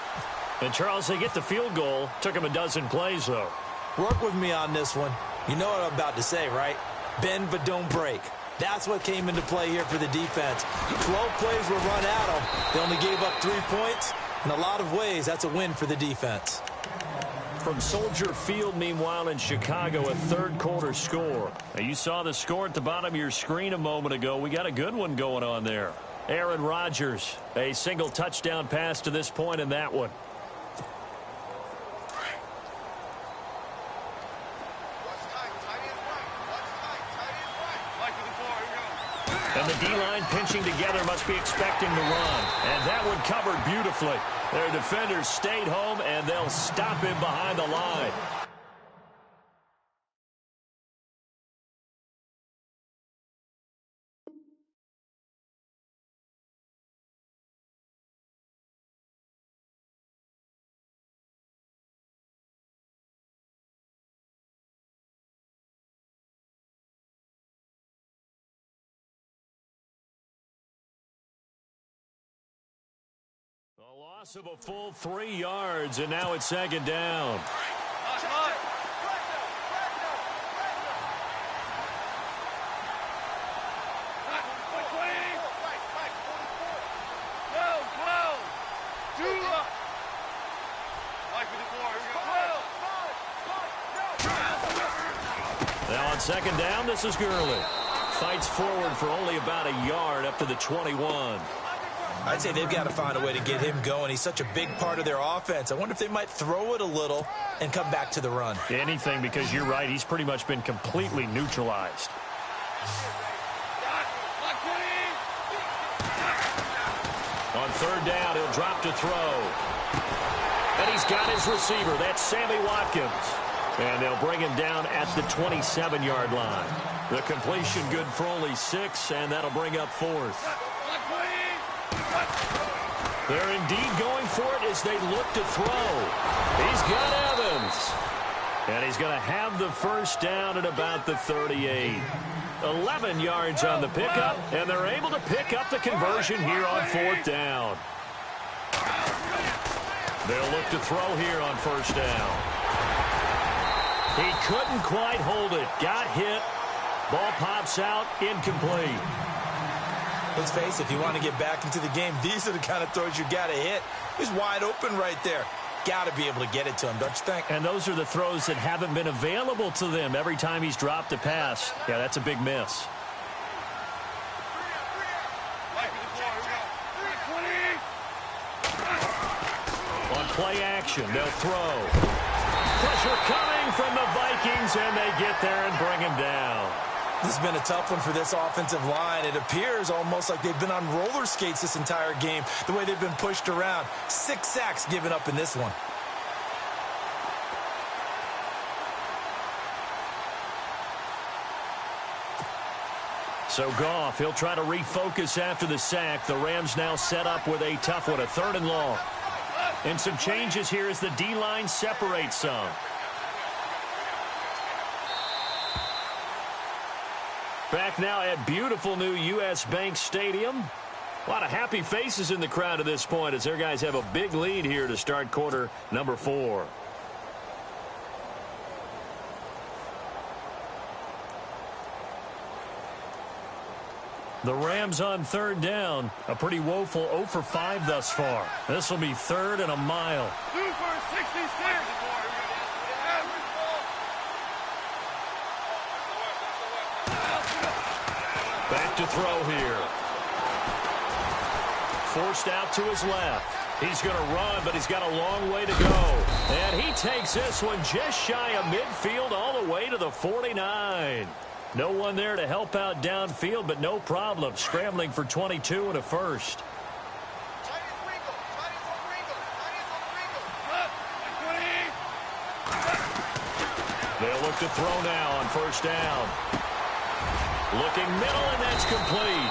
D: And, Charles, they get the field goal. Took him a dozen plays, though.
E: Work with me on this one. You know what I'm about to say, right? Bend but don't break. That's what came into play here for the defense. 12 plays were run at them. They only gave up 3 points. In a lot of ways, that's a win for the defense.
D: From Soldier Field, meanwhile, in Chicago, a 3rd quarter score. Now, you saw the score at the bottom of your screen a moment ago. We got a good one going on there. Aaron Rodgers, a single touchdown pass to this point in that one. And the D-line pinching together must be expecting to run. And that one covered beautifully. Their defenders stayed home, and they'll stop him behind the line. A loss of a full 3 yards, and now it's 2nd down. Now on 2nd down, this is Gurley. Fights forward for only about a yard up to the 21.
E: I'd say they've got to find a way to get him going. He's such a big part of their offense. I wonder if they might throw it a little and come back to the run.
D: Anything, because you're right. He's pretty much been completely neutralized. On third down, he'll drop to throw. And he's got his receiver. That's Sammy Watkins. And they'll bring him down at the 27-yard line. The completion good for only 6, and that'll bring up 4th. They're indeed going for it as they look to throw. He's got Evans. And he's going to have the first down at about the 38. 11 yards on the pickup, and they're able to pick up the conversion here on 4th down. They'll look to throw here on first down. He couldn't quite hold it. Got hit. Ball pops out. Incomplete.
E: Let's face it, if you want to get back into the game, these are the kind of throws you got to hit. He's wide open right there. Got to be able to get it to him, don't you think?
D: And those are the throws that haven't been available to them every time he's dropped a pass. Yeah, that's a big miss. On play action, they'll throw. Pressure coming from the Vikings, and they get there and bring him down.
E: This has been a tough one for this offensive line. It appears almost like they've been on roller skates this entire game, the way they've been pushed around. 6 sacks given up in this one.
D: So Goff, he'll try to refocus after the sack. The Rams now set up with a tough one, a 3rd and long. And some changes here as the D-line separates some. Back now at beautiful new U.S. Bank Stadium. A lot of happy faces in the crowd at this point as their guys have a big lead here to start quarter number 4. The Rams on 3rd down. A pretty woeful 0 for 5 thus far. This will be 3rd and a mile. Back to throw here. Forced out to his left. He's going to run, but he's got a long way to go. And he takes this one just shy of midfield all the way to the 49. No one there to help out downfield, but no problem. Scrambling for 22 and a first. They'll look to throw now on first down. Looking middle, and that's complete.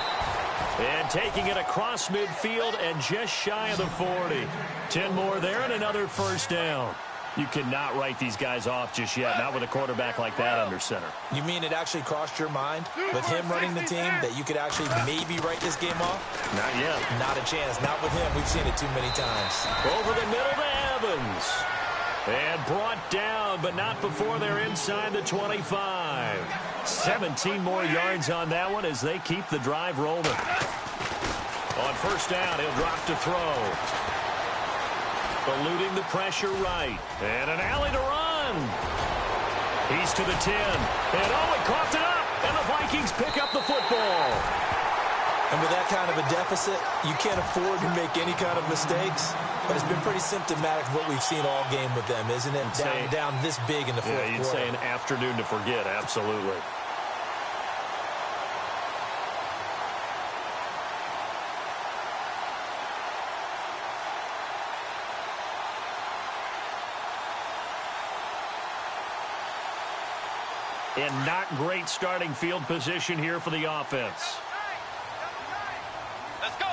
D: And taking it across midfield and just shy of the 40. 10 more there and another first down. You cannot write these guys off just yet, not with a quarterback like that under center.
E: You mean it actually crossed your mind with him running the team that you could actually maybe write this game off?
D: Not yet.
E: Not a chance. Not with him. We've seen it too many times.
D: Over the middle to Evans. And brought down, but not before they're inside the 25. 17 more yards on that one as they keep the drive rolling. On first down, he'll drop to throw. Eluding the pressure right. And an alley to run. He's to the 10. And he coughed it up. And the Vikings pick up the football.
E: And with that kind of a deficit, you can't afford to make any kind of mistakes. But it's been pretty symptomatic of what we've seen all game with them, isn't it? Down this big in the fourth quarter.
D: Yeah, you'd say an afternoon to forget. Absolutely. And not great starting field position here for the offense.
F: Let's go.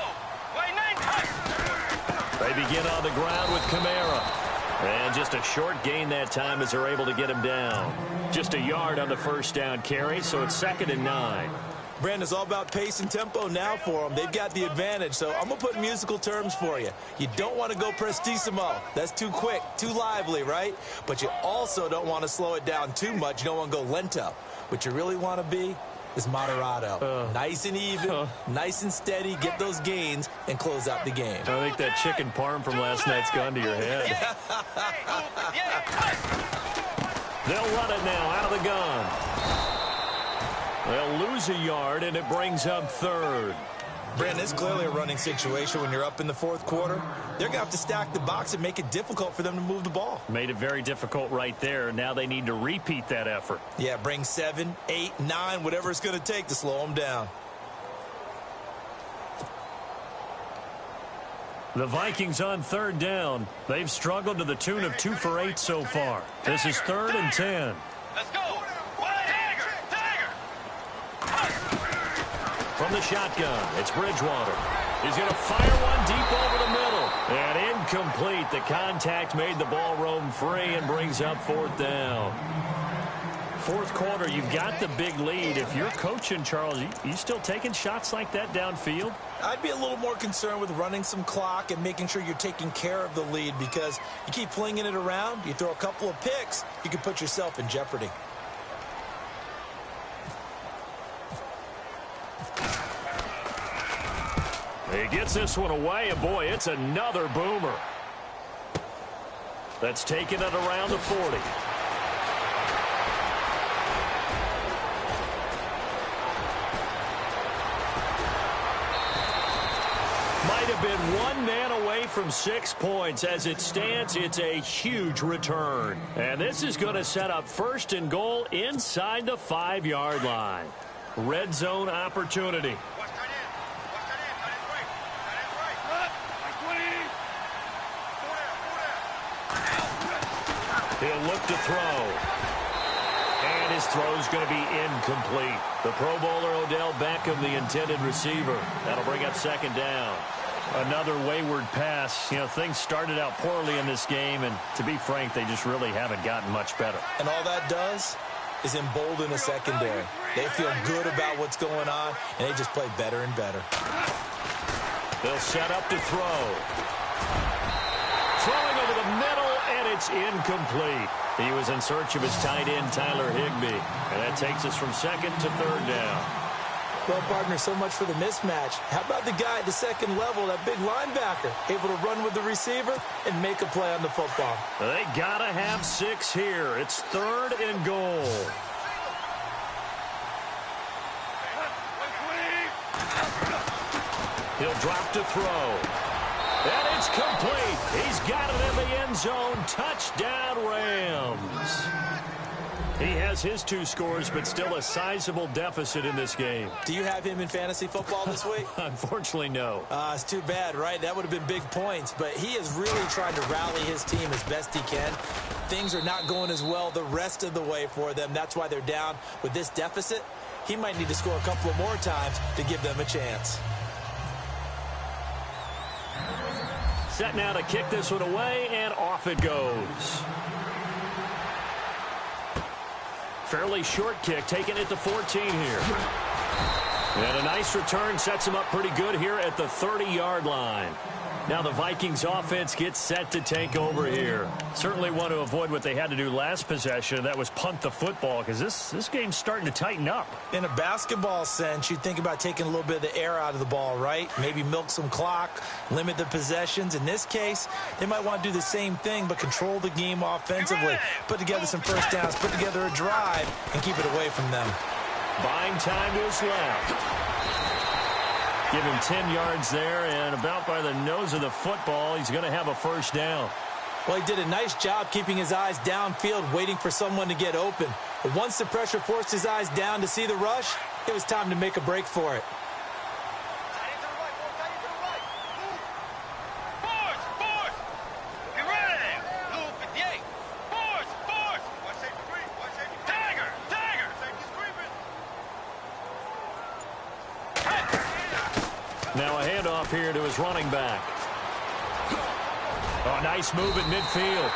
D: They begin on the ground with Kamara. And just a short gain that time as they're able to get him down. Just a yard on the first down carry, so it's 2nd and 9.
E: Brandon, it's all about pace and tempo now for them. They've got the advantage, so I'm going to put musical terms for you. You don't want to go prestissimo. That's too quick, too lively, right? But you also don't want to slow it down too much. You don't want to go lento. What you really want to be is moderato. Nice and even, nice and steady, get those gains, and close out the game.
D: I think that chicken parm from last night's gone to your head. They'll run it now out of the gun. They'll lose a yard, and it brings up third.
E: Brandon, it's clearly a running situation when you're up in the fourth quarter. They're going to have to stack the box and make it difficult for them to move the ball.
D: Made it very difficult right there. Now they need to repeat that effort.
E: Yeah, bring 7, 8, 9, whatever it's going to take to slow them down.
D: The Vikings on third down. They've struggled to the tune of 2 for 8 so far. This is 3rd and 10.
F: Let's go. Tiger.
D: From the shotgun, it's Bridgewater. He's going to fire one deep over the middle. And incomplete. The contact made the ball roam free and brings up 4th down. Fourth quarter, you've got the big lead. If you're coaching, Charles, you still taking shots like that downfield?
E: I'd be a little more concerned with running some clock and making sure you're taking care of the lead, because you keep flinging it around, you throw a couple of picks, you can put yourself in jeopardy.
D: He gets this one away, and boy, it's another boomer. That's taken it around the 40. Might have been one man away from 6 points. As it stands, it's a huge return. And this is going to set up 1st and goal inside the 5-yard line. Red zone opportunity. He'll look to throw. And his throw's going to be incomplete. The Pro Bowler Odell Beckham, the intended receiver. That'll bring up 2nd down. Another wayward pass. You know, things started out poorly in this game, and to be frank, they just really haven't gotten much better.
E: And all that does is embolden a secondary. They feel good about what's going on, and they just play better and better.
D: They'll set up to throw. Throwing over the middle, and it's incomplete. He was in search of his tight end, Tyler Higbee. And that takes us from 2nd to 3rd down.
E: Well, partner, so much for the mismatch. How about the guy at the 2nd level, that big linebacker, able to run with the receiver and make a play on the football?
D: They got to have 6 here. It's 3rd and goal. He'll drop to throw. And it's complete. He's got it in the end zone. Touchdown, Rams. He has his 2 scores, but still a sizable deficit in this game.
E: Do you have him in fantasy football this week?
D: Unfortunately, no.
E: It's too bad, right? That would have been big points, but he is really trying to rally his team as best he can. Things are not going as well the rest of the way for them. That's why they're down with this deficit. He might need to score a couple of more times to give them a chance.
D: Set now to kick this one away, and off it goes. Fairly short kick, taking it to 14 here. And a nice return sets him up pretty good here at the 30-yard line. Now the Vikings offense gets set to take over here. Certainly want to avoid what they had to do last possession. That was punt the football, because this game's starting to tighten up.
E: In a basketball sense, you think about taking a little bit of the air out of the ball, right? Maybe milk some clock, limit the possessions. In this case, they might want to do the same thing, but control the game offensively. Put together some first downs, put together a drive, and keep it away from them.
D: Buying time to his left. Give him 10 yards there, and about by the nose of the football, he's going to have a first down.
E: Well, he did a nice job keeping his eyes downfield, waiting for someone to get open. But once the pressure forced his eyes down to see the rush, it was time to make a break for it.
D: Now a handoff here to his running back. Oh, nice move at midfield.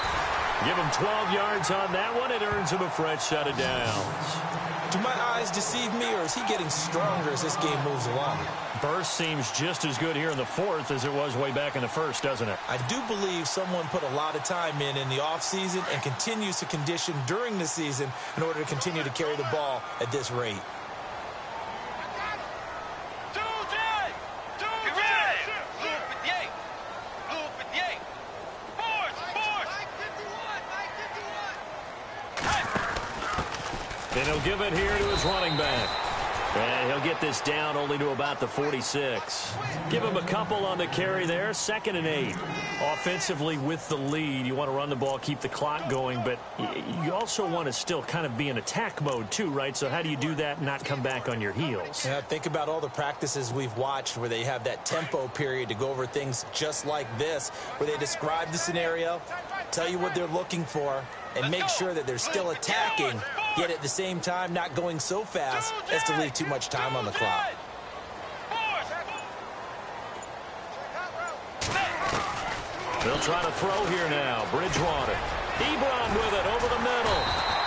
D: Give him 12 yards on that one. It earns him a fresh set of downs.
E: Do my eyes deceive me, or is he getting stronger as this game moves along?
D: Burst seems just as good here in the 4th as it was way back in the 1st, doesn't it?
E: I do believe someone put a lot of time in the offseason and continues to condition during the season in order to continue to carry the ball at this rate.
D: And he'll give it here to his running back. And he'll get this down only to about the 46. Give him a couple on the carry there. 2nd and 8. Offensively with the lead, you want to run the ball, keep the clock going, but you also want to still kind of be in attack mode too, right? So how do you do that and not come back on your heels?
E: Yeah, think about all the practices we've watched where they have that tempo period to go over things just like this, where they describe the scenario, tell you what they're looking for, and make sure that they're still attacking, yet at the same time not going so fast as to leave too much time on the clock.
D: They'll try to throw here now. Bridgewater. Ebron with it over the middle.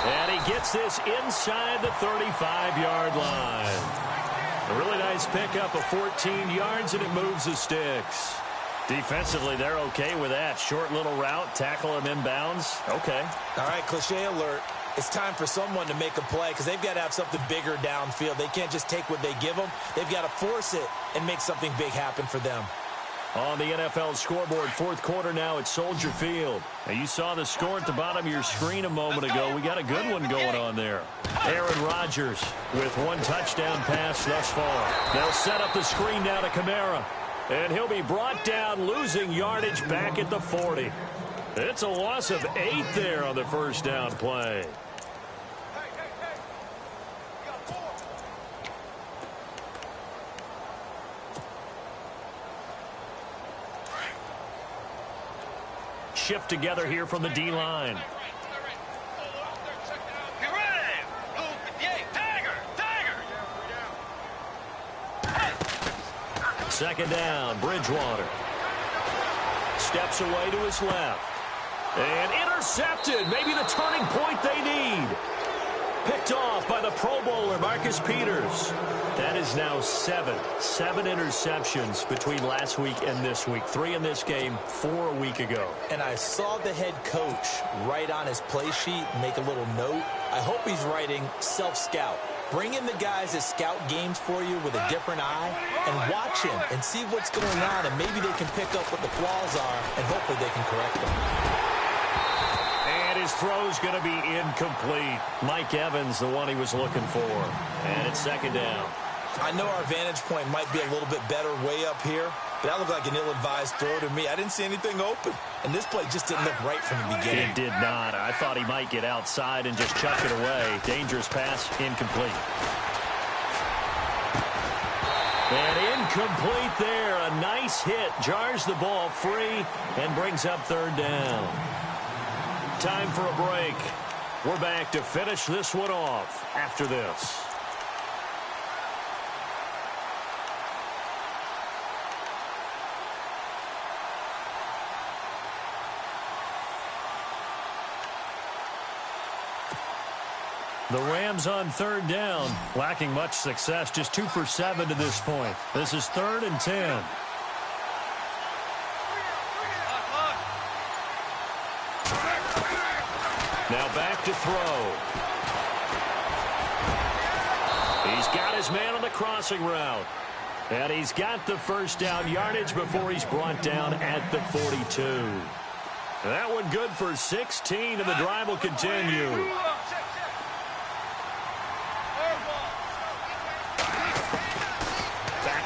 D: And he gets this inside the 35-yard line. A really nice pickup of 14 yards, and it moves the sticks. Defensively, they're okay with that. Short little route, tackle him inbounds. Okay.
E: All right, cliche alert. It's time for someone to make a play because they've got to have something bigger downfield. They can't just take what they give them. They've got to force it and make something big happen for them.
D: On the NFL scoreboard, 4th quarter now at Soldier Field. Now, you saw the score at the bottom of your screen a moment ago. We got a good one going on there. Aaron Rodgers with 1 touchdown pass thus far. They'll set up the screen now to Kamara. And he'll be brought down, losing yardage back at the 40. It's a loss of 8 there on the first down play. Shift together here from the D-line. Second down, Bridgewater. Steps away to his left. And intercepted. Maybe the turning point they need. Picked off by the Pro Bowler, Marcus Peters. That is now 7 interceptions between last week and this week. 3 in this game, 4 a week ago.
E: And I saw the head coach write on his play sheet, make a little note. I hope he's writing self-scout. Bring in the guys that scout games for you with a different eye and watch him and see what's going on, and maybe they can pick up what the flaws are, and hopefully they can correct them.
D: And his throw's going to be incomplete. Mike Evans, the one he was looking for. And it's 2nd down.
E: I know our vantage point might be a little bit better way up here, but that looked like an ill-advised throw to me. I didn't see anything open, and this play just didn't look right from the beginning.
D: It did not. I thought he might get outside and just chuck it away. Dangerous pass, incomplete. And incomplete there. A nice hit. Jars the ball free and brings up 3rd down. Time for a break. We're back to finish this one off after this. The Rams on 3rd down, lacking much success, just 2 for 7 to this point. This is 3rd and 10. Now back to throw. He's got his man on the crossing route. And he's got the first down yardage before he's brought down at the 42. That one good for 16, and the drive will continue.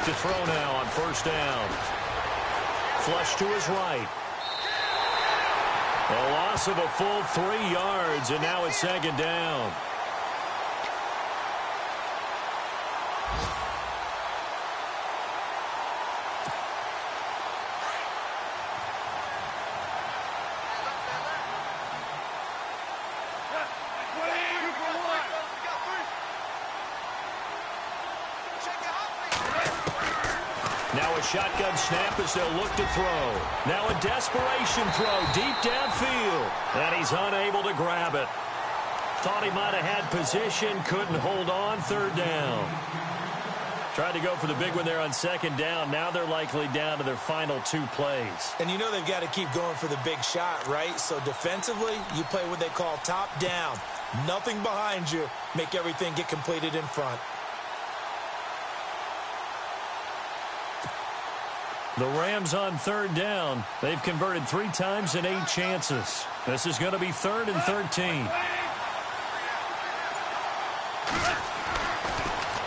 D: To throw now on 1st down. Flush to his right. A loss of a full 3 yards, and now it's 2nd down. Now a shotgun snap as they'll look to throw. Now a desperation throw deep downfield. And he's unable to grab it. Thought he might have had position, couldn't hold on. 3rd down. Tried to go for the big one there on 2nd down. Now they're likely down to their final 2 plays.
E: And you know they've got to keep going for the big shot, right? So defensively, you play what they call top down. Nothing behind you. Make everything get completed in front.
D: The Rams on 3rd down. They've converted 3 times in 8 chances. This is going to be 3rd and 13.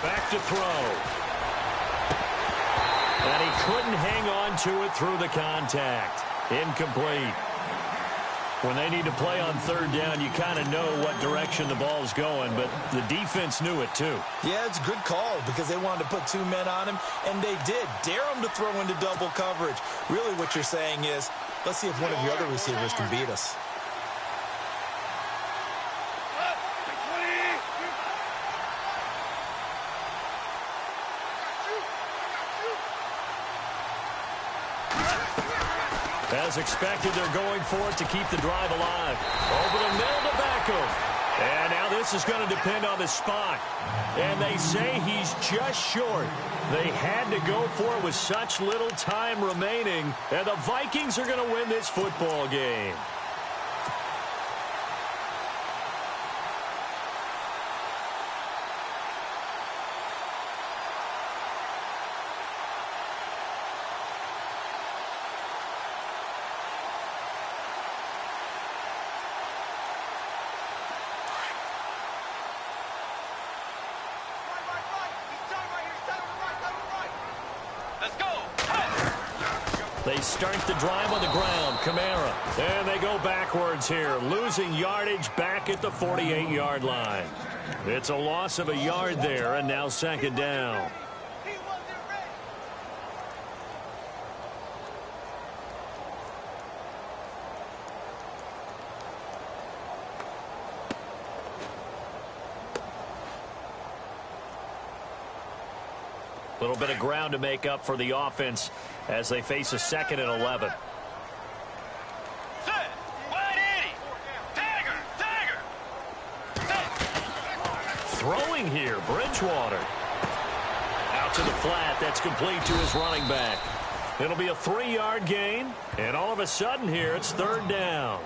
D: Back to throw. And he couldn't hang on to it through the contact. Incomplete. When they need to play on third down, you kind of know what direction the ball's going, but the defense knew it too.
E: Yeah, it's a good call because they wanted to put 2 men on him, and they did. Dare him to throw into double coverage. Really what you're saying is, let's see if one of your other receivers can beat us.
D: As expected, they're going for it to keep the drive alive. Over the middle to Beckham. And now this is going to depend on the spot. And they say he's just short. They had to go for it with such little time remaining. And the Vikings are going to win this football game. They start the drive on the ground. Kamara. And they go backwards here. Losing yardage back at the 48-yard line. It's a loss of a yard there, and now second down. A little bit of ground to make up for the offense as they face a 2nd and 11.
F: Set. Wide 80. Tiger.
D: Throwing here, Bridgewater. Out to the flat. That's complete to his running back. It'll be a 3-yard gain, and all of a sudden here it's third down.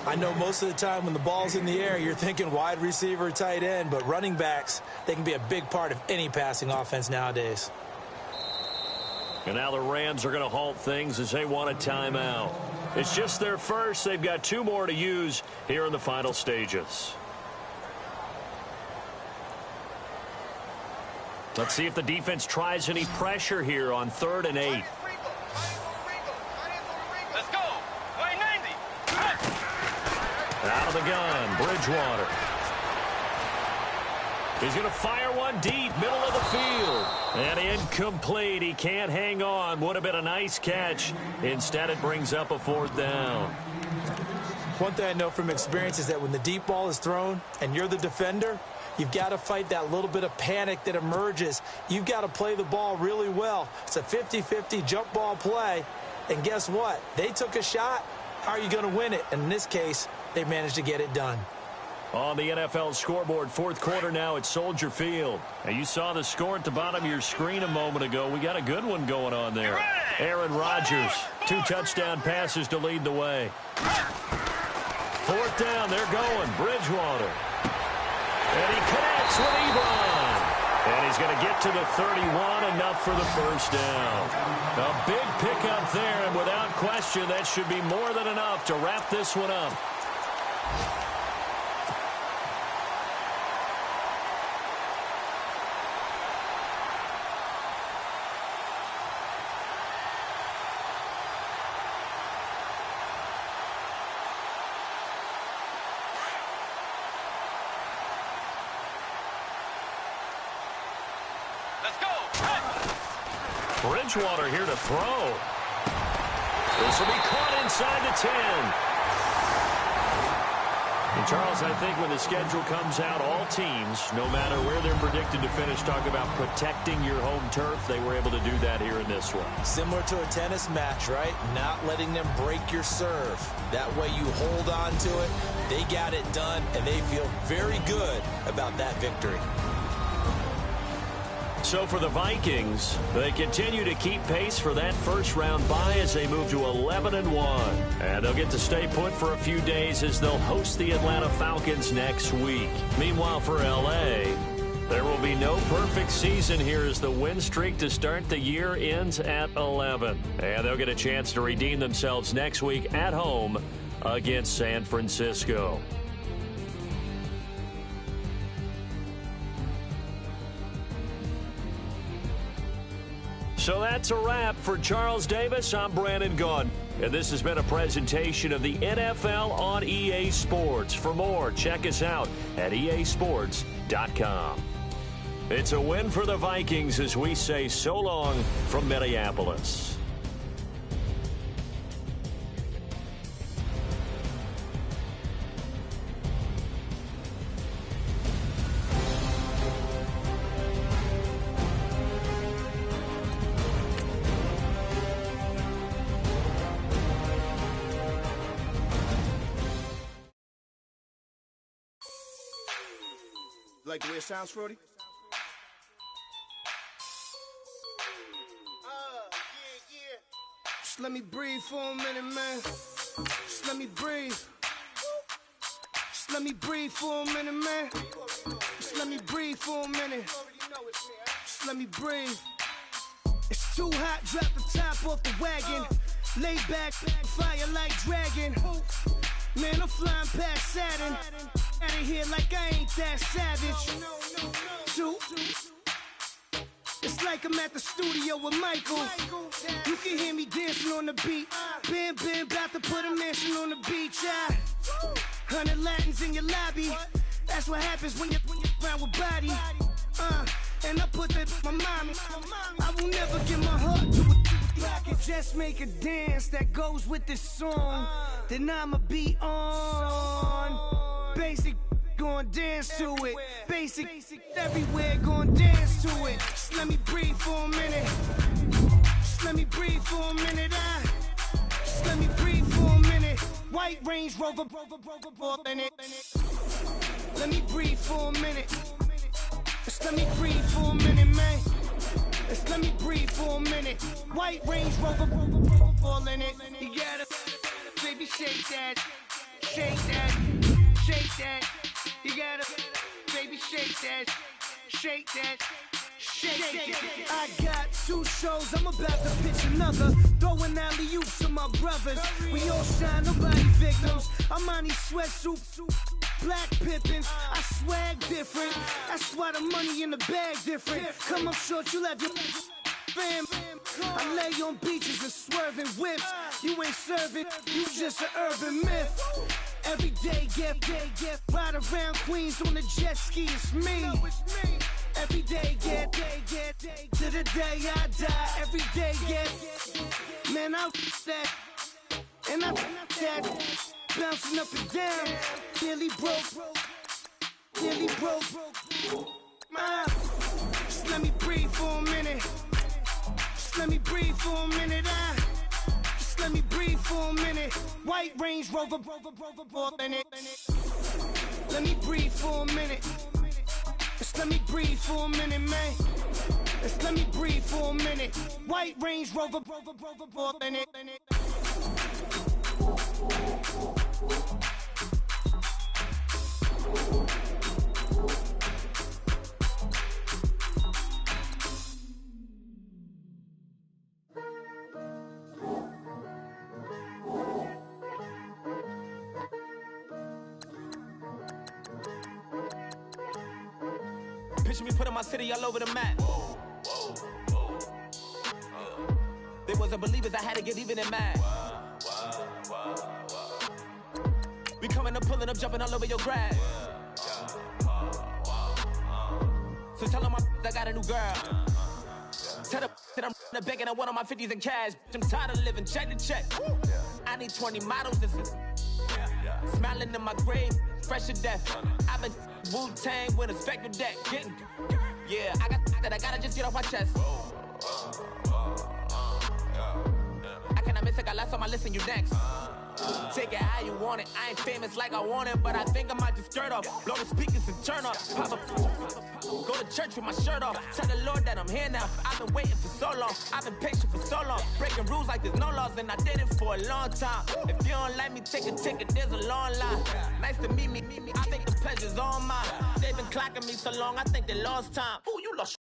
E: I know most of the time when the ball's in the air, you're thinking wide receiver, tight end, but running backs, they can be a big part of any passing offense nowadays.
D: And now the Rams are going to halt things as they want a timeout. It's just their first. They've got 2 more to use here in the final stages. Let's see if the defense tries any pressure here on 3rd and 8.
F: Let's go. Wide 90.
D: Out of the gun, Bridgewater. He's going to fire one deep, middle of the field. And incomplete. He can't hang on. Would have been a nice catch. Instead, it brings up a 4th down.
E: One thing I know from experience is that when the deep ball is thrown and you're the defender, you've got to fight that little bit of panic that emerges. You've got to play the ball really well. It's a 50-50 jump ball play. And guess what? They took a shot. How are you going to win it? And in this case, they managed to get it done.
D: On the NFL scoreboard, 4th quarter now at Soldier Field. And you saw the score at the bottom of your screen a moment ago. We got a good one going on there. Aaron Rodgers, 2 touchdown passes to lead the way. 4th down, they're going. Bridgewater. And he connects with Ebron. And he's going to get to the 31, enough for the 1st down. A big pickup there, and without question, that should be more than enough to wrap this one up. Bridgewater here to throw. This will be caught inside the 10. And Charles, I think when the schedule comes out, all teams, no matter where they're predicted to finish, talk about protecting your home turf. They were able to do that here in this one.
E: Similar to a tennis match, right? Not letting them break your serve. That way you hold on to it. They got it done, and they feel very good about that victory.
D: So for the Vikings, they continue to keep pace for that first-round bye as they move to 11-1. And they'll get to stay put for a few days as they'll host the Atlanta Falcons next week. Meanwhile, for L.A., there will be no perfect season here as the win streak to start the year ends at 11. And they'll get a chance to redeem themselves next week at home against San Francisco. So that's a wrap. For Charles Davis, I'm Brandon Gaudin. And this has been a presentation of the NFL on EA Sports. For more, check us out at easports.com. It's a win for the Vikings as we say so long from Minneapolis.
G: Like the way it sounds, Frody? Yeah. Just let me breathe for a minute, man. Just let me breathe. Just let me breathe for a minute, man. Just let me breathe for a minute. Just let me breathe. It's too hot, drop the top off the wagon. Lay back, fire like dragon. Man, I'm flying past Saturn. Out of here like I ain't that savage. Two. It's like I'm at the studio with Michael. You can hear me dancing on the beat. Bam, about to put a mansion on the beach. 100 Latins in your lobby. That's what happens when you're around with body. And I put that in my mama. I will never give my heart to it. I can just make a dance that goes with this song. Then I'ma be on. Basic, gon' dance to it. Basic, everywhere, gon' dance to it. Just let me breathe for a minute. Just let me breathe for a minute. Just let me breathe for a minute. White Range Rover, in it. Let me breathe for a minute. Just let me breathe for a minute, man. Just let me breathe for a minute. White Range Rover, all in it. You gotta, baby, shake that, shake that. Shake that, you gotta, baby, shake that, shake that, shake that. I got 2 shows, I'm about to pitch another. Throwing alley-oops to my brothers. We all shine, nobody victims. I'm on these sweatsuits, black pippins. I swag different, that's why the money in the bag different. Come up short, you have your fam. I lay on beaches and swerving whips. You ain't serving, you just an urban myth. Every day, get ride around Queens on the jet ski, it's me. Every day, get to the day I die. Every day, get, man, I that, and I that, bouncing up and down, nearly broke. Just let me breathe for a minute. Just let me breathe for a minute. Just let me breathe for a minute. White Range Rover, in it. Let me breathe for a minute. Just let me breathe for a minute, man. Just let me breathe for a minute. White Range Rover, in it.
H: Picture me putting my city all over the map. They wasn't believers, I had to get even in mad. We coming up, pulling up, jumping all over your grass. So tell them I got a new girl. Tell them that I'm the bank and I want all my 50s in cash. I'm tired of living check to check. I need 20 models, this is smiling in my grave, fresh to death. I've been Wu-Tang with a spectral deck. Getting, yeah, I gotta just get off my chest. I cannot miss it, got last on my list and you next. Take it how you want it. I ain't famous like I want it, but I think I might just skirt off. Blow the speakers and turn up. Pop up. Go to church with my shirt off. Tell the Lord that I'm here now. I've been waiting for so long. I've been patient for so long. Breaking rules like there's no laws, and I did it for a long time. If you don't like me, take a ticket. There's a long line. Nice to meet me. I think the pleasure's all mine. They've been clocking me so long, I think they lost time. Ooh, you lost.